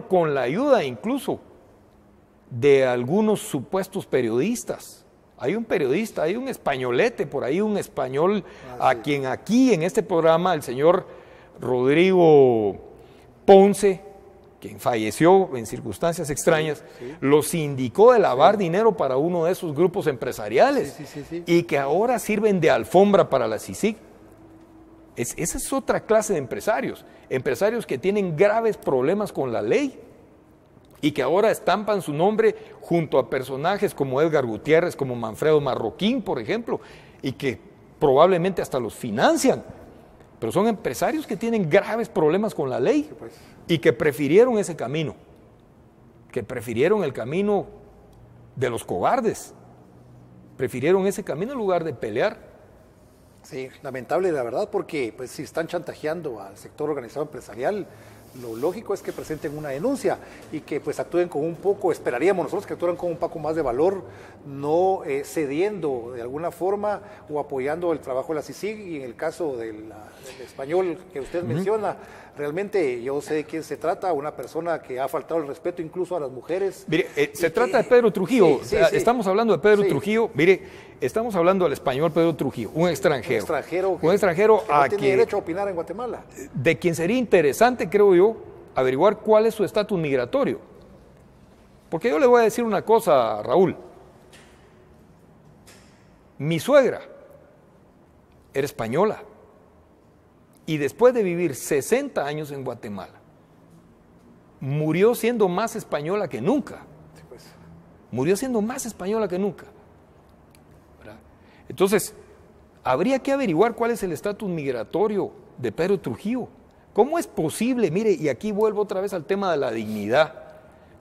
con la ayuda incluso de algunos supuestos periodistas. Hay un periodista, hay un españolete por ahí, un español a quien aquí en este programa el señor Rodrigo Ponce, quien falleció en circunstancias extrañas, los indicó de lavar dinero para uno de esos grupos empresariales y que ahora sirven de alfombra para la CICIG. Esa es otra clase de empresarios que tienen graves problemas con la ley y que ahora estampan su nombre junto a personajes como Edgar Gutiérrez, como Manfredo Marroquín, por ejemplo, y que probablemente hasta los financian. Pero son empresarios que tienen graves problemas con la ley y que prefirieron ese camino, que prefirieron el camino de los cobardes, prefirieron ese camino en lugar de pelear. Sí, lamentable la verdad, porque pues si están chantajeando al sector organizado empresarial, lo lógico es que presenten una denuncia y que pues actúen con un poco, esperaríamos nosotros que actúen con un poco más de valor, no cediendo de alguna forma o apoyando el trabajo de la CICIG. Y en el caso del español que usted menciona, realmente yo sé de quién se trata, una persona que ha faltado el respeto incluso a las mujeres. Mire, se trata de Pedro Trujillo, estamos hablando de Pedro Trujillo, mire, estamos hablando del español Pedro Trujillo, un extranjero que no tiene derecho a opinar en Guatemala. De quien sería interesante, creo yo, averiguar cuál es su estatus migratorio. Porque yo le voy a decir una cosa, Raúl. Mi suegra era española y después de vivir 60 años en Guatemala, murió siendo más española que nunca. Sí, pues. Murió siendo más española que nunca. ¿Verdad? Entonces, habría que averiguar cuál es el estatus migratorio de Pedro Trujillo. ¿Cómo es posible? Mire, y aquí vuelvo otra vez al tema de la dignidad.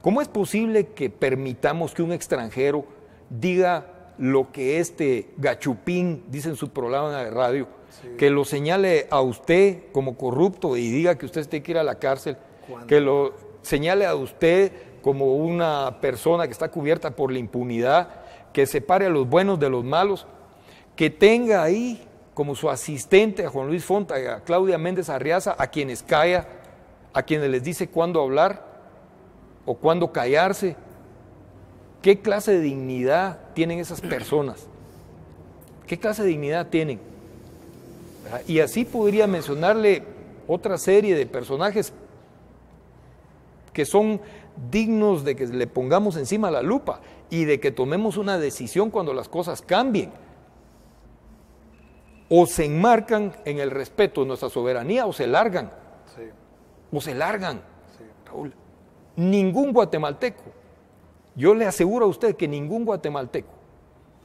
¿Cómo es posible que permitamos que un extranjero diga lo que este gachupín dice en su programa de radio, sí, que lo señale a usted como corrupto y diga que usted tiene que ir a la cárcel, ¿cuándo? Que lo señale a usted como una persona que está cubierta por la impunidad, que separe a los buenos de los malos, que tenga ahí como su asistente a Juan Luis Fonta y a Claudia Méndez Arriaza, a quienes calla, a quienes les dice cuándo hablar o cuándo callarse? ¿Qué clase de dignidad tienen esas personas? ¿Qué clase de dignidad tienen? Y así podría mencionarle otra serie de personajes que son dignos de que le pongamos encima la lupa y de que tomemos una decisión cuando las cosas cambien. O se enmarcan en el respeto de nuestra soberanía o se largan. Sí. O se largan. Sí. Raúl, ningún guatemalteco, yo le aseguro a usted que ningún guatemalteco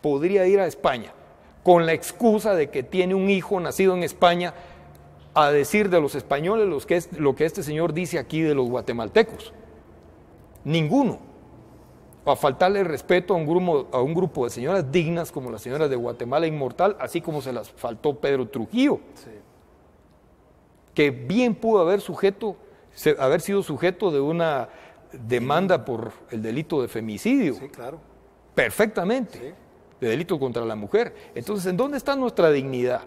podría ir a España con la excusa de que tiene un hijo nacido en España a decir de los españoles lo que este señor dice aquí de los guatemaltecos. Ninguno. O a faltarle respeto a un grupo de señoras dignas como las señoras de Guatemala Inmortal, así como se las faltó Pedro Trujillo, sí, que bien pudo haber sido sujeto de una demanda por el delito de femicidio. Sí, claro. Perfectamente. Sí. De delito contra la mujer. Entonces, ¿en dónde está nuestra dignidad?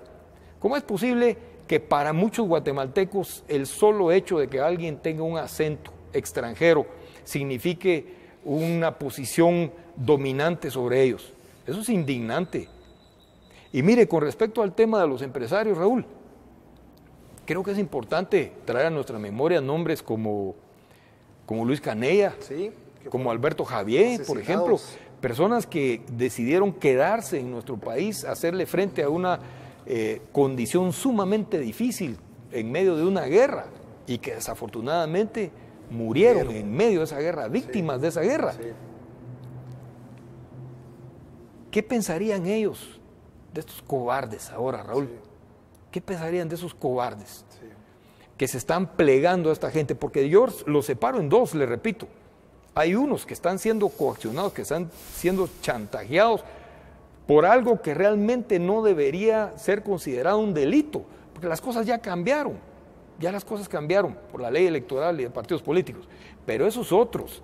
¿Cómo es posible que para muchos guatemaltecos el solo hecho de que alguien tenga un acento extranjero signifique una posición dominante sobre ellos? Eso es indignante. Y mire, con respecto al tema de los empresarios, Raúl, creo que es importante traer a nuestra memoria nombres como Luis Canella, sí, como Alberto Javier, por ejemplo, personas que decidieron quedarse en nuestro país, hacerle frente a una condición sumamente difícil en medio de una guerra y que desafortunadamente murieron en medio de esa guerra, víctimas de esa guerra. Sí. ¿Qué pensarían ellos de estos cobardes ahora, Raúl? Sí. ¿Qué pensarían de esos cobardes? Sí. Que se están plegando a esta gente, porque yo los separo en dos, le repito. Hay unos que están siendo coaccionados, que están siendo chantajeados por algo que realmente no debería ser considerado un delito, porque las cosas ya cambiaron, por la ley electoral y de partidos políticos. Pero esos otros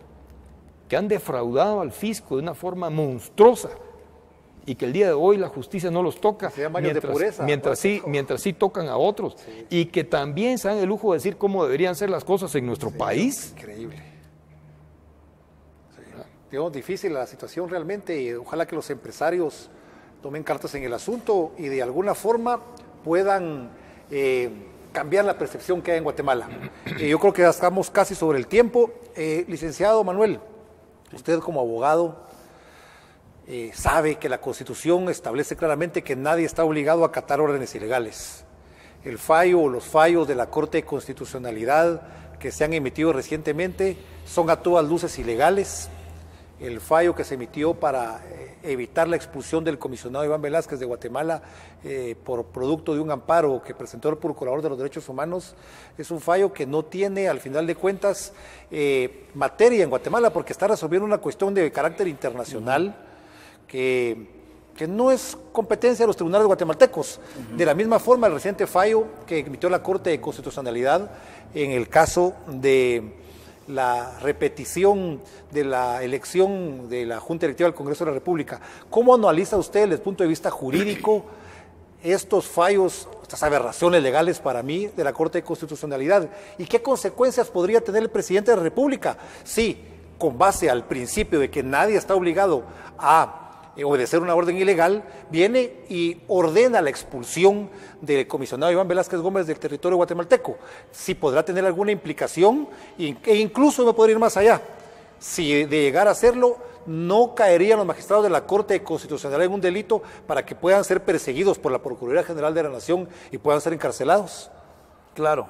que han defraudado al fisco de una forma monstruosa y que el día de hoy la justicia no los toca, mientras sí tocan a otros, sí, y que también se dan el lujo de decir cómo deberían ser las cosas en nuestro país. Increíble. Sí. Digamos, difícil la situación realmente, y ojalá que los empresarios tomen cartas en el asunto y de alguna forma puedan cambiar la percepción que hay en Guatemala. Yo creo que ya estamos casi sobre el tiempo. Licenciado Manuel, usted como abogado sabe que la Constitución establece claramente que nadie está obligado a acatar órdenes ilegales. El fallo o los fallos de la Corte de Constitucionalidad que se han emitido recientemente son a todas luces ilegales. El fallo que se emitió para evitar la expulsión del comisionado Iván Velázquez de Guatemala por producto de un amparo que presentó el Procurador de los Derechos Humanos es un fallo que no tiene, al final de cuentas, materia en Guatemala porque está resolviendo una cuestión de carácter internacional que no es competencia de los tribunales guatemaltecos. De la misma forma, el reciente fallo que emitió la Corte de Constitucionalidad en el caso de la repetición de la elección de la Junta Directiva del Congreso de la República. ¿Cómo analiza usted desde el punto de vista jurídico estos fallos, estas aberraciones legales para mí de la Corte de Constitucionalidad? ¿Y qué consecuencias podría tener el presidente de la República si, con base al principio de que nadie está obligado a obedecer una orden ilegal, viene y ordena la expulsión del comisionado Iván Velázquez Gómez del territorio guatemalteco? Si podrá tener alguna implicación e incluso no podría ir más allá. Si de llegar a hacerlo, no caerían los magistrados de la Corte de Constitucionalidad en un delito para que puedan ser perseguidos por la Procuraduría General de la Nación y puedan ser encarcelados. Claro.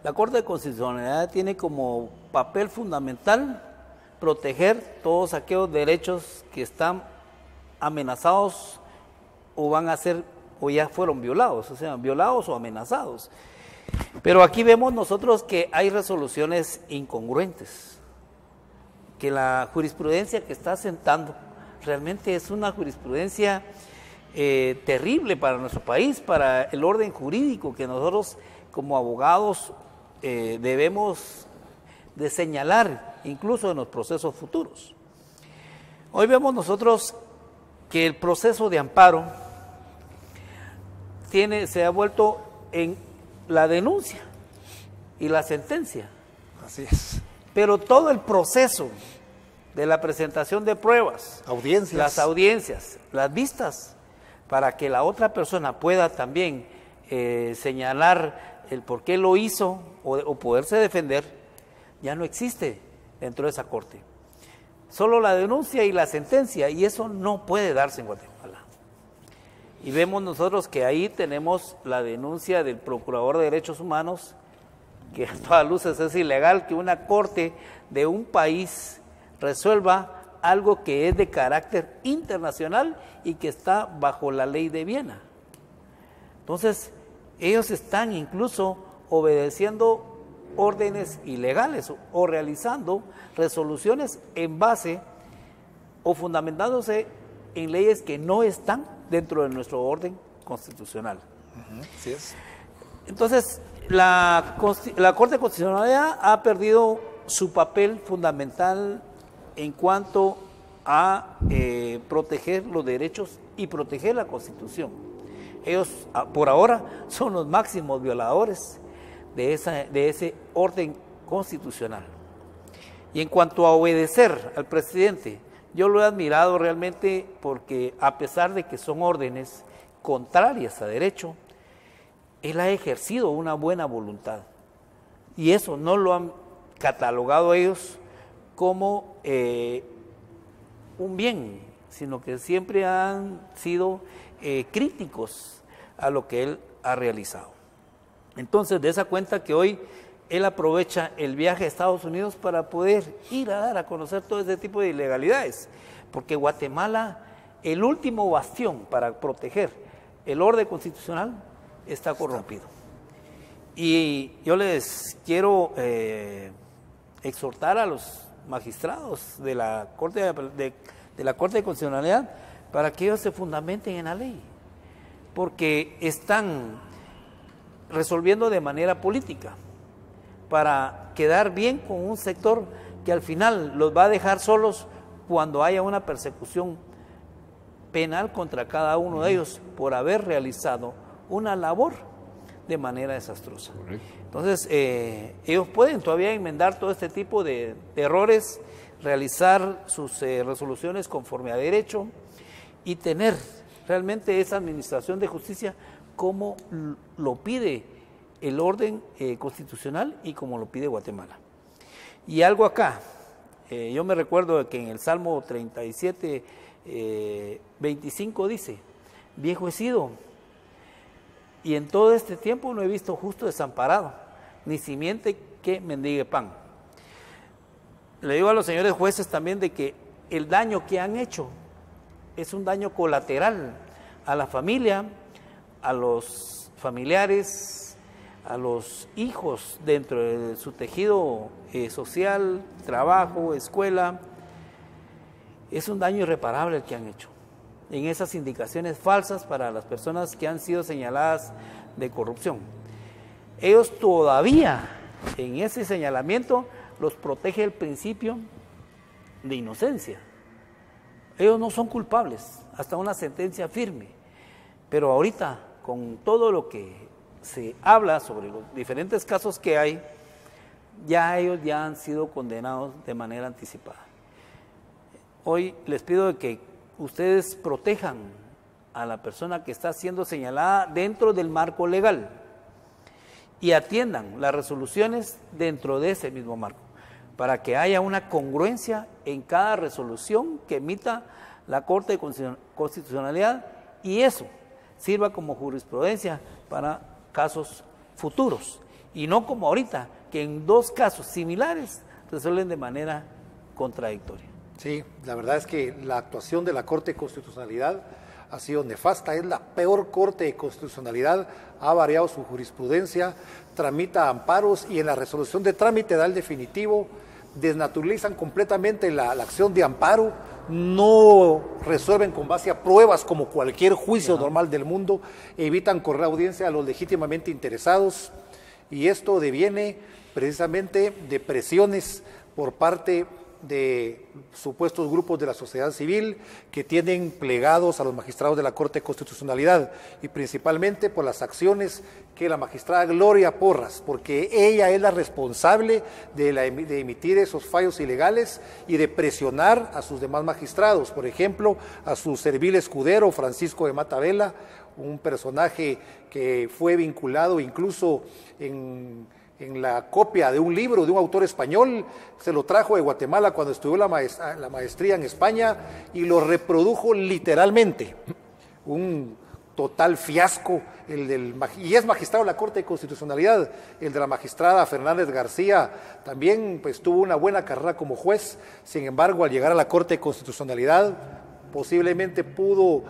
La Corte de Constitucionalidad tiene como papel fundamental proteger todos aquellos derechos que están amenazados o van a ser, o ya fueron violados, o sea, violados o amenazados. Pero aquí vemos nosotros que hay resoluciones incongruentes, que la jurisprudencia que está sentando realmente es una jurisprudencia terrible para nuestro país, para el orden jurídico que nosotros como abogados debemos de señalar, incluso en los procesos futuros. Hoy vemos nosotros que el proceso de amparo se ha vuelto en la denuncia y la sentencia. Así es. Pero todo el proceso de la presentación de pruebas, las audiencias, las vistas, para que la otra persona pueda también señalar el por qué lo hizo o poderse defender, ya no existe dentro de esa corte. Solo la denuncia y la sentencia, y eso no puede darse en Guatemala. Y vemos nosotros que ahí tenemos la denuncia del Procurador de Derechos Humanos, que a todas luces es ilegal que una corte de un país resuelva algo que es de carácter internacional y que está bajo la ley de Viena. Entonces, ellos están incluso obedeciendo órdenes ilegales o realizando resoluciones en base o fundamentándose en leyes que no están dentro de nuestro orden constitucional. Así es. Entonces, la Corte Constitucional ha perdido su papel fundamental en cuanto a proteger los derechos y proteger la Constitución. Ellos, por ahora, son los máximos violadores de ese orden constitucional. Y en cuanto a obedecer al presidente, yo lo he admirado realmente porque a pesar de que son órdenes contrarias a derecho, él ha ejercido una buena voluntad. Y eso no lo han catalogado ellos como un bien, sino que siempre han sido críticos a lo que él ha realizado. Entonces, de esa cuenta que hoy él aprovecha el viaje a Estados Unidos para poder ir a dar a conocer todo ese tipo de ilegalidades, porque Guatemala, el último bastión para proteger el orden constitucional, está corrompido. Y yo les quiero exhortar a los magistrados de la Corte de Constitucionalidad para que ellos se fundamenten en la ley, porque están resolviendo de manera política para quedar bien con un sector que al final los va a dejar solos cuando haya una persecución penal contra cada uno de ellos por haber realizado una labor de manera desastrosa. Correcto. Entonces, ellos pueden todavía enmendar todo este tipo de errores, realizar sus resoluciones conforme a derecho y tener realmente esa administración de justicia como lo pide el orden constitucional y como lo pide Guatemala. Y algo acá, yo me recuerdo de que en el Salmo 37, 25 dice: viejo he sido, y en todo este tiempo no he visto justo desamparado, ni simiente que mendigue pan. Le digo a los señores jueces también de que el daño que han hecho es un daño colateral a la familia, a los familiares, a los hijos dentro de su tejido social, trabajo, escuela. Es un daño irreparable el que han hecho en esas indicaciones falsas para las personas que han sido señaladas de corrupción. Ellos todavía en ese señalamiento los protege el principio de inocencia. Ellos no son culpables hasta una sentencia firme, pero ahorita con todo lo que se habla sobre los diferentes casos que hay, ellos ya han sido condenados de manera anticipada. Hoy les pido que ustedes protejan a la persona que está siendo señalada dentro del marco legal y atiendan las resoluciones dentro de ese mismo marco, para que haya una congruencia en cada resolución que emita la Corte de Constitucionalidad y eso sirva como jurisprudencia para casos futuros y no como ahorita, que en dos casos similares resuelven de manera contradictoria. Sí, la verdad es que la actuación de la Corte de Constitucionalidad ha sido nefasta, es la peor Corte de Constitucionalidad, ha variado su jurisprudencia, tramita amparos y en la resolución de trámite da el definitivo, desnaturalizan completamente la acción de amparo, no resuelven con base a pruebas como cualquier juicio normal del mundo, evitan correr audiencia a los legítimamente interesados y esto deviene precisamente de presiones por parte de supuestos grupos de la sociedad civil que tienen plegados a los magistrados de la Corte de Constitucionalidad y principalmente por las acciones que la magistrada Gloria Porras, porque ella es la responsable de emitir esos fallos ilegales y de presionar a sus demás magistrados, por ejemplo, a su servil escudero Francisco de Matavela, un personaje que fue vinculado incluso en la copia de un libro de un autor español, se lo trajo de Guatemala cuando estudió la maestría en España y lo reprodujo literalmente. Un total fiasco, y es magistrado de la Corte de Constitucionalidad, el de la magistrada Fernández García, también pues tuvo una buena carrera como juez, sin embargo al llegar a la Corte de Constitucionalidad posiblemente pudo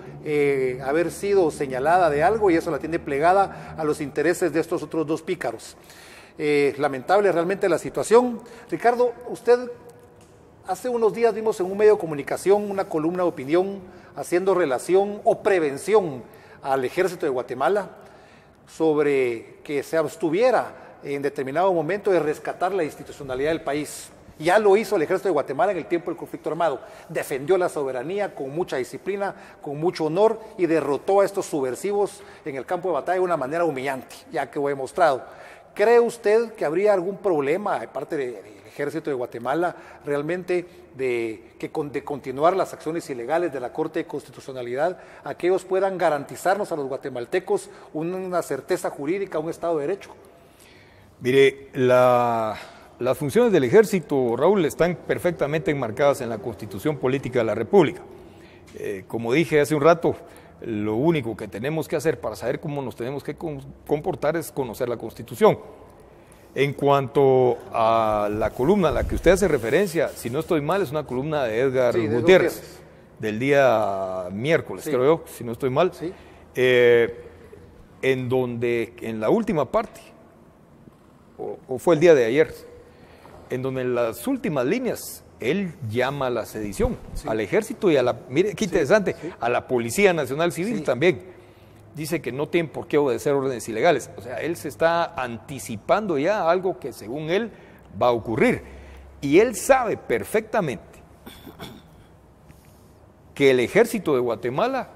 haber sido señalada de algo y eso la tiene plegada a los intereses de estos otros dos pícaros. Lamentable realmente la situación. Ricardo, usted hace unos días vimos en un medio de comunicación una columna de opinión haciendo relación o prevención al ejército de Guatemala sobre que se abstuviera en determinado momento de rescatar la institucionalidad del país. Ya lo hizo el ejército de Guatemala en el tiempo del conflicto armado. Defendió la soberanía con mucha disciplina, con mucho honor y derrotó a estos subversivos en el campo de batalla de una manera humillante, ya quedó demostrado. ¿Cree usted que habría algún problema de parte del ejército de Guatemala realmente de continuar las acciones ilegales de la Corte de Constitucionalidad, a que ellos puedan garantizarnos a los guatemaltecos una certeza jurídica, un Estado de Derecho? Mire, las funciones del ejército, Raúl, están perfectamente enmarcadas en la Constitución Política de la República. Como dije hace un rato, lo único que tenemos que hacer para saber cómo nos tenemos que comportar es conocer la Constitución. En cuanto a la columna a la que usted hace referencia, si no estoy mal, es una columna de Edgar Gutiérrez, del día miércoles, creo yo, si no estoy mal, en donde en la última parte, o fue el día de ayer, en donde en las últimas líneas él llama a la sedición, al ejército y a la, mire qué interesante, a la Policía Nacional Civil también. Dice que no tienen por qué obedecer órdenes ilegales. O sea, él se está anticipando ya a algo que según él va a ocurrir. Y él sabe perfectamente que el ejército de Guatemala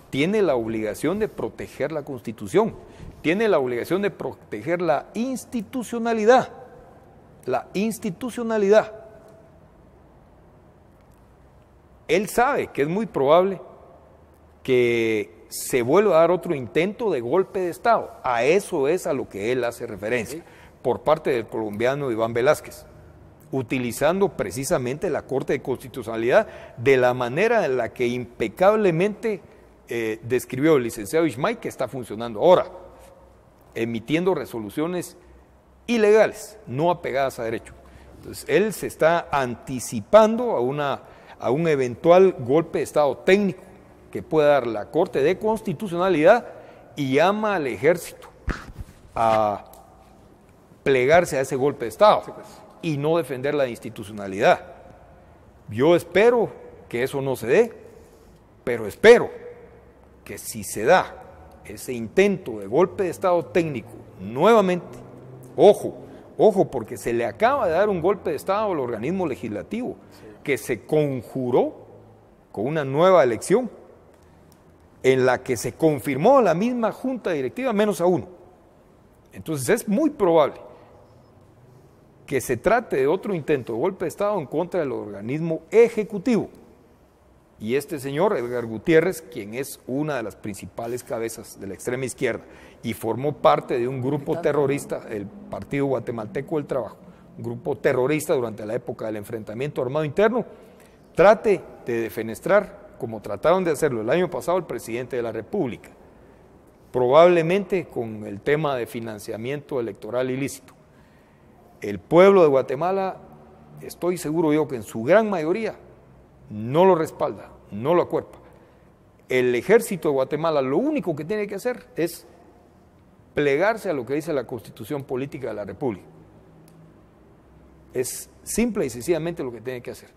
tiene la obligación de proteger la Constitución, tiene la obligación de proteger la institucionalidad. La institucionalidad. Él sabe que es muy probable que se vuelva a dar otro intento de golpe de Estado. A eso es a lo que él hace referencia, por parte del colombiano Iván Velázquez, utilizando precisamente la Corte de Constitucionalidad de la manera en la que impecablemente describió el licenciado Ismay, que está funcionando ahora, emitiendo resoluciones ilegales, no apegadas a derecho. Entonces, él se está anticipando a un eventual golpe de Estado técnico que pueda dar la Corte de Constitucionalidad y llama al ejército a plegarse a ese golpe de Estado y no defender la institucionalidad. Yo espero que eso no se dé, pero espero que si se da ese intento de golpe de Estado técnico nuevamente, ojo, porque se le acaba de dar un golpe de Estado al organismo legislativo, que se conjuró con una nueva elección, en la que se confirmó la misma junta directiva menos a uno. Entonces es muy probable que se trate de otro intento de golpe de Estado en contra del organismo ejecutivo. Y este señor, Edgar Gutiérrez, quien es una de las principales cabezas de la extrema izquierda y formó parte de un grupo terrorista, el Partido Guatemalteco del Trabajo, un grupo terrorista durante la época del enfrentamiento armado interno, trate de defenestrar, como trataron de hacerlo el año pasado el presidente de la República, probablemente con el tema de financiamiento electoral ilícito. El pueblo de Guatemala, estoy seguro yo que en su gran mayoría no lo respalda, no lo acuerpa. El ejército de Guatemala lo único que tiene que hacer es plegarse a lo que dice la Constitución Política de la República. Es simple y sencillamente lo que tiene que hacer.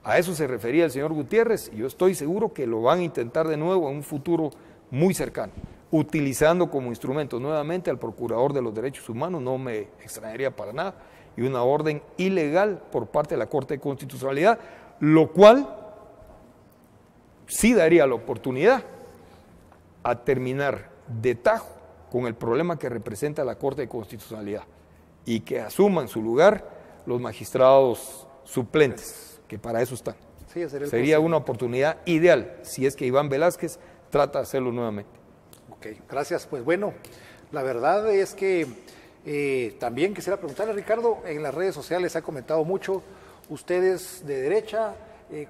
A eso se refería el señor Gutiérrez y yo estoy seguro que lo van a intentar de nuevo en un futuro muy cercano, utilizando como instrumento nuevamente al Procurador de los Derechos Humanos, no me extrañaría para nada, y una orden ilegal por parte de la Corte de Constitucionalidad, lo cual sí daría la oportunidad a terminar de tajo con el problema que representa la Corte de Constitucionalidad y que asuman su lugar los magistrados suplentes, que para eso están. Sí, sería una oportunidad ideal si es que Iván Velázquez trata de hacerlo nuevamente. Ok, gracias. Pues bueno, la verdad es que también quisiera preguntarle a Ricardo, en las redes sociales se ha comentado mucho, ustedes de derecha,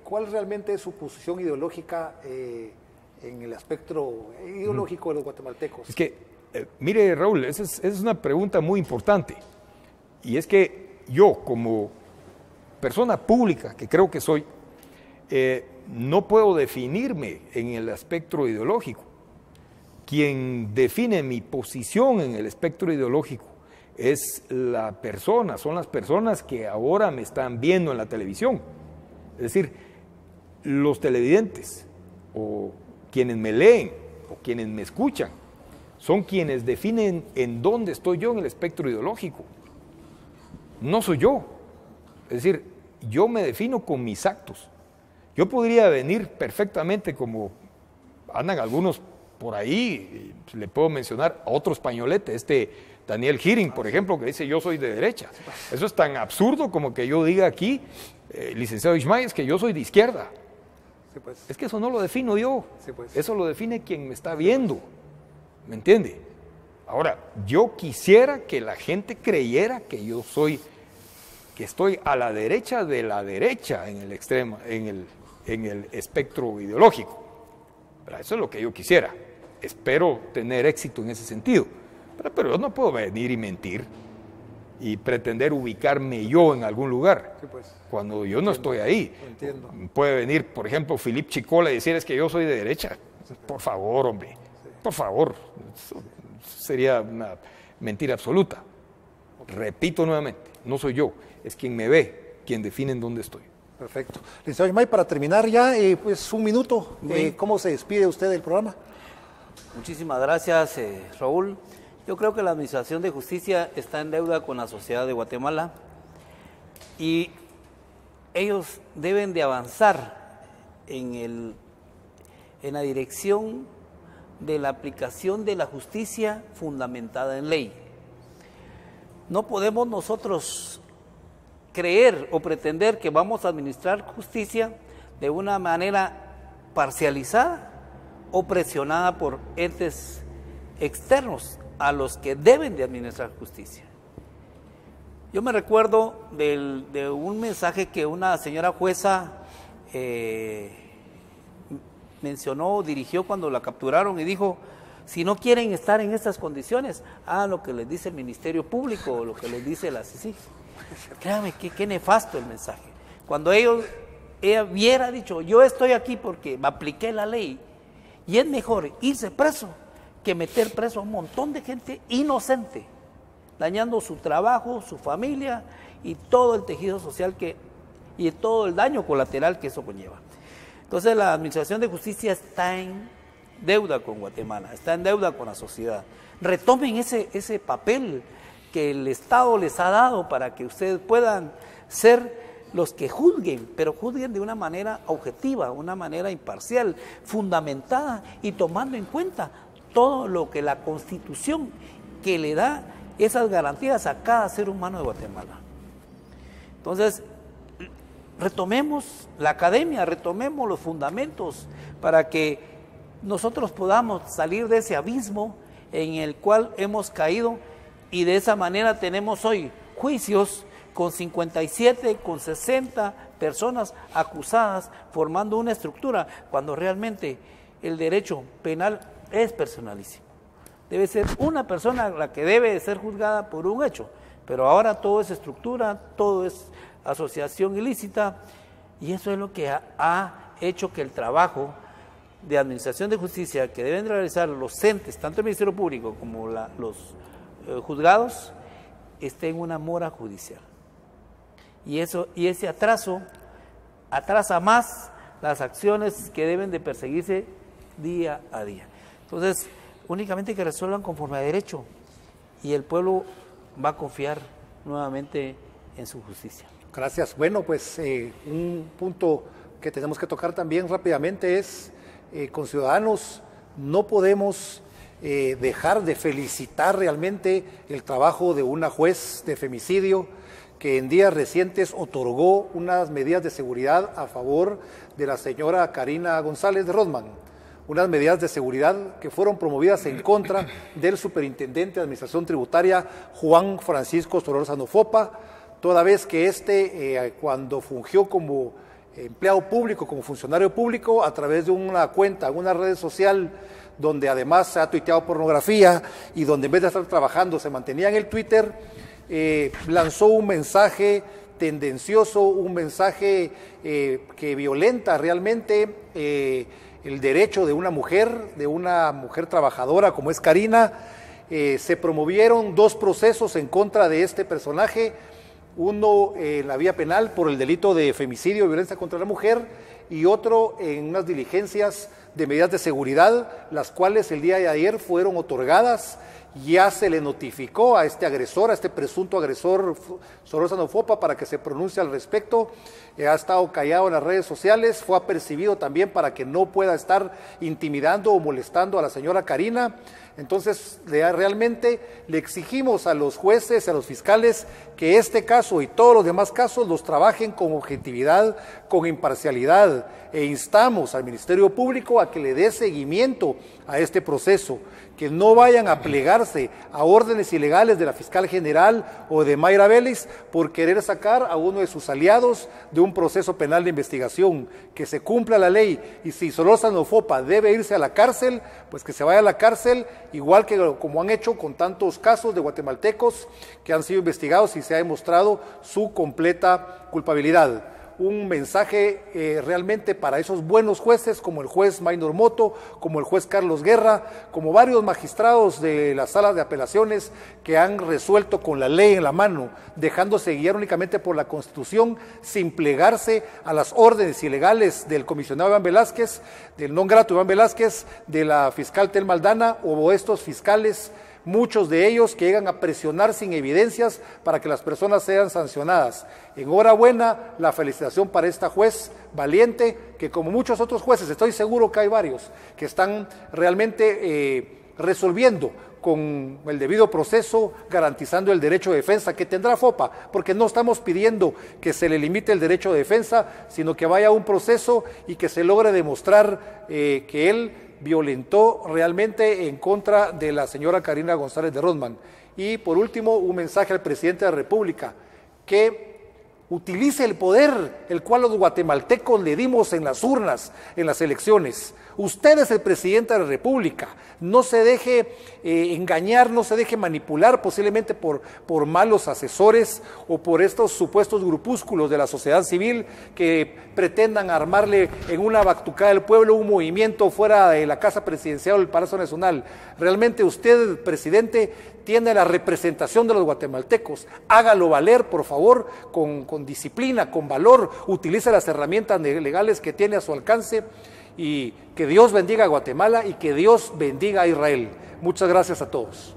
¿cuál realmente es su posición ideológica en el aspecto ideológico de los guatemaltecos? Es que, mire Raúl, esa es una pregunta muy importante, y es que yo como persona pública, que creo que soy, no puedo definirme en el espectro ideológico. Quien define mi posición en el espectro ideológico es la persona, son las personas que ahora me están viendo en la televisión. Es decir, los televidentes o quienes me leen o quienes me escuchan son quienes definen en dónde estoy yo en el espectro ideológico. No soy yo. Es decir, yo me defino con mis actos. Yo podría venir perfectamente como andan algunos por ahí, le puedo mencionar a otro españolete, Daniel Giring, por ejemplo, que dice yo soy de derecha. Eso es tan absurdo como que yo diga aquí, licenciado Ismael, es que yo soy de izquierda. Sí, pues. Es que eso no lo defino yo, Sí, pues. eso lo define quien me está viendo, ¿me entiende? Ahora, yo quisiera que la gente creyera que yo soy, que estoy a la derecha de la derecha en el extremo, en el espectro ideológico. Pero eso es lo que yo quisiera. Espero tener éxito en ese sentido. Pero yo no puedo venir y mentir y pretender ubicarme yo en algún lugar, Sí, pues. cuando yo no estoy ahí. Entiendo. Puede venir, por ejemplo, Philippe Chicola y decir es que yo soy de derecha. Por favor, hombre. Por favor. Eso sería una mentira absoluta. Repito nuevamente, no soy yo, es quien me ve, quien define en dónde estoy. Perfecto. Licenciado Ismael, para terminar ya, pues un minuto, ¿cómo se despide usted del programa? Muchísimas gracias, Raúl. Yo creo que la Administración de Justicia está en deuda con la sociedad de Guatemala y ellos deben de avanzar en la dirección de la aplicación de la justicia fundamentada en ley. No podemos nosotros creer o pretender que vamos a administrar justicia de una manera parcializada o presionada por entes externos a los que deben de administrar justicia. Yo me recuerdo de un mensaje que una señora jueza mencionó, dirigió cuando la capturaron y dijo: si no quieren estar en estas condiciones, hagan lo que les dice el Ministerio Público o lo que les dice la CICIG. Créame, qué nefasto el mensaje. Cuando ella hubiera dicho, yo estoy aquí porque me apliqué la ley, y es mejor irse preso que meter preso a un montón de gente inocente, dañando su trabajo, su familia y todo el tejido social y todo el daño colateral que eso conlleva. Entonces la Administración de Justicia está en deuda con Guatemala, está en deuda con la sociedad. Retomen ese papel que el Estado les ha dado para que ustedes puedan ser los que juzguen, pero juzguen de una manera objetiva, una manera imparcial, fundamentada y tomando en cuenta todo lo que la Constitución que le da esas garantías a cada ser humano de Guatemala. Entonces, retomemos la academia, retomemos los fundamentos para que nosotros podamos salir de ese abismo en el cual hemos caído, y de esa manera tenemos hoy juicios con 57, con 60 personas acusadas, formando una estructura, cuando realmente el derecho penal es personalísimo. debe ser una persona la que debe ser juzgada por un hecho, pero ahora todo es estructura, todo es asociación ilícita, y eso es lo que ha hecho que el trabajo de administración de justicia que deben realizar los entes, tanto el Ministerio Público como los juzgados, esté en una mora judicial. Y ese atraso atrasa más las acciones que deben de perseguirse día a día. Entonces, únicamente que resuelvan conforme a derecho y el pueblo va a confiar nuevamente en su justicia. Gracias. Bueno, pues un punto que tenemos que tocar también rápidamente es, con Ciudadanos no podemos dejar de felicitar realmente el trabajo de una juez de femicidio que en días recientes otorgó unas medidas de seguridad a favor de la señora Karina González de Rodman, unas medidas de seguridad que fueron promovidas en contra del superintendente de Administración Tributaria Juan Francisco Solórzano Fopa, toda vez que cuando fungió como empleado público, como funcionario público, a través de una cuenta, una red social, donde además se ha tuiteado pornografía y donde en vez de estar trabajando se mantenía en el Twitter, lanzó un mensaje tendencioso, un mensaje que violenta realmente el derecho de una mujer trabajadora como es Karina. Se promovieron 2 procesos en contra de este personaje, uno en la vía penal por el delito de femicidio y violencia contra la mujer, y otro en unas diligencias de medidas de seguridad, las cuales el día de ayer fueron otorgadas. Ya se le notificó a este agresor, a este presunto agresor Solórzano Fopa, para que se pronuncie al respecto. Ha estado callado en las redes sociales, fue apercibido también para que no pueda estar intimidando o molestando a la señora Karina. Entonces, realmente le exigimos a los jueces, a los fiscales, que este caso y todos los demás casos los trabajen con objetividad, con imparcialidad, e instamos al Ministerio Público a que le dé seguimiento a este proceso, que no vayan a plegarse a órdenes ilegales de la fiscal general o de Mayra Vélez por querer sacar a uno de sus aliados de un proceso penal de investigación, que se cumpla la ley, y si Solórzano Fopa debe irse a la cárcel, pues que se vaya a la cárcel, igual que como han hecho con tantos casos de guatemaltecos que han sido investigados y se ha demostrado su completa culpabilidad. Un mensaje realmente para esos buenos jueces como el juez Maynor Moto, como el juez Carlos Guerra, como varios magistrados de las salas de apelaciones que han resuelto con la ley en la mano, dejándose guiar únicamente por la Constitución, sin plegarse a las órdenes ilegales del comisionado Iván Velázquez, del non grato Iván Velázquez, de la fiscal Telma Aldana, o estos fiscales, muchos de ellos que llegan a presionar sin evidencias para que las personas sean sancionadas. Enhorabuena, la felicitación para esta juez valiente, que como muchos otros jueces, estoy seguro que hay varios, que están realmente resolviendo con el debido proceso, garantizando el derecho de defensa que tendrá Fopa, porque no estamos pidiendo que se le limite el derecho de defensa, sino que vaya a un proceso y que se logre demostrar que él violentó realmente en contra de la señora Karina González de Rodman. Y por último, un mensaje al presidente de la República, que utilice el poder el cual los guatemaltecos le dimos en las urnas, en las elecciones. Usted es el presidente de la República, no se deje engañar, no se deje manipular posiblemente por malos asesores o por estos supuestos grupúsculos de la sociedad civil que pretendan armarle en una batucada del pueblo un movimiento fuera de la Casa Presidencial o el Palacio Nacional. Realmente usted, presidente, tiene la representación de los guatemaltecos. Hágalo valer, por favor, con disciplina, con valor, utilice las herramientas legales que tiene a su alcance, y que Dios bendiga a Guatemala y que Dios bendiga a Israel. Muchas gracias a todos.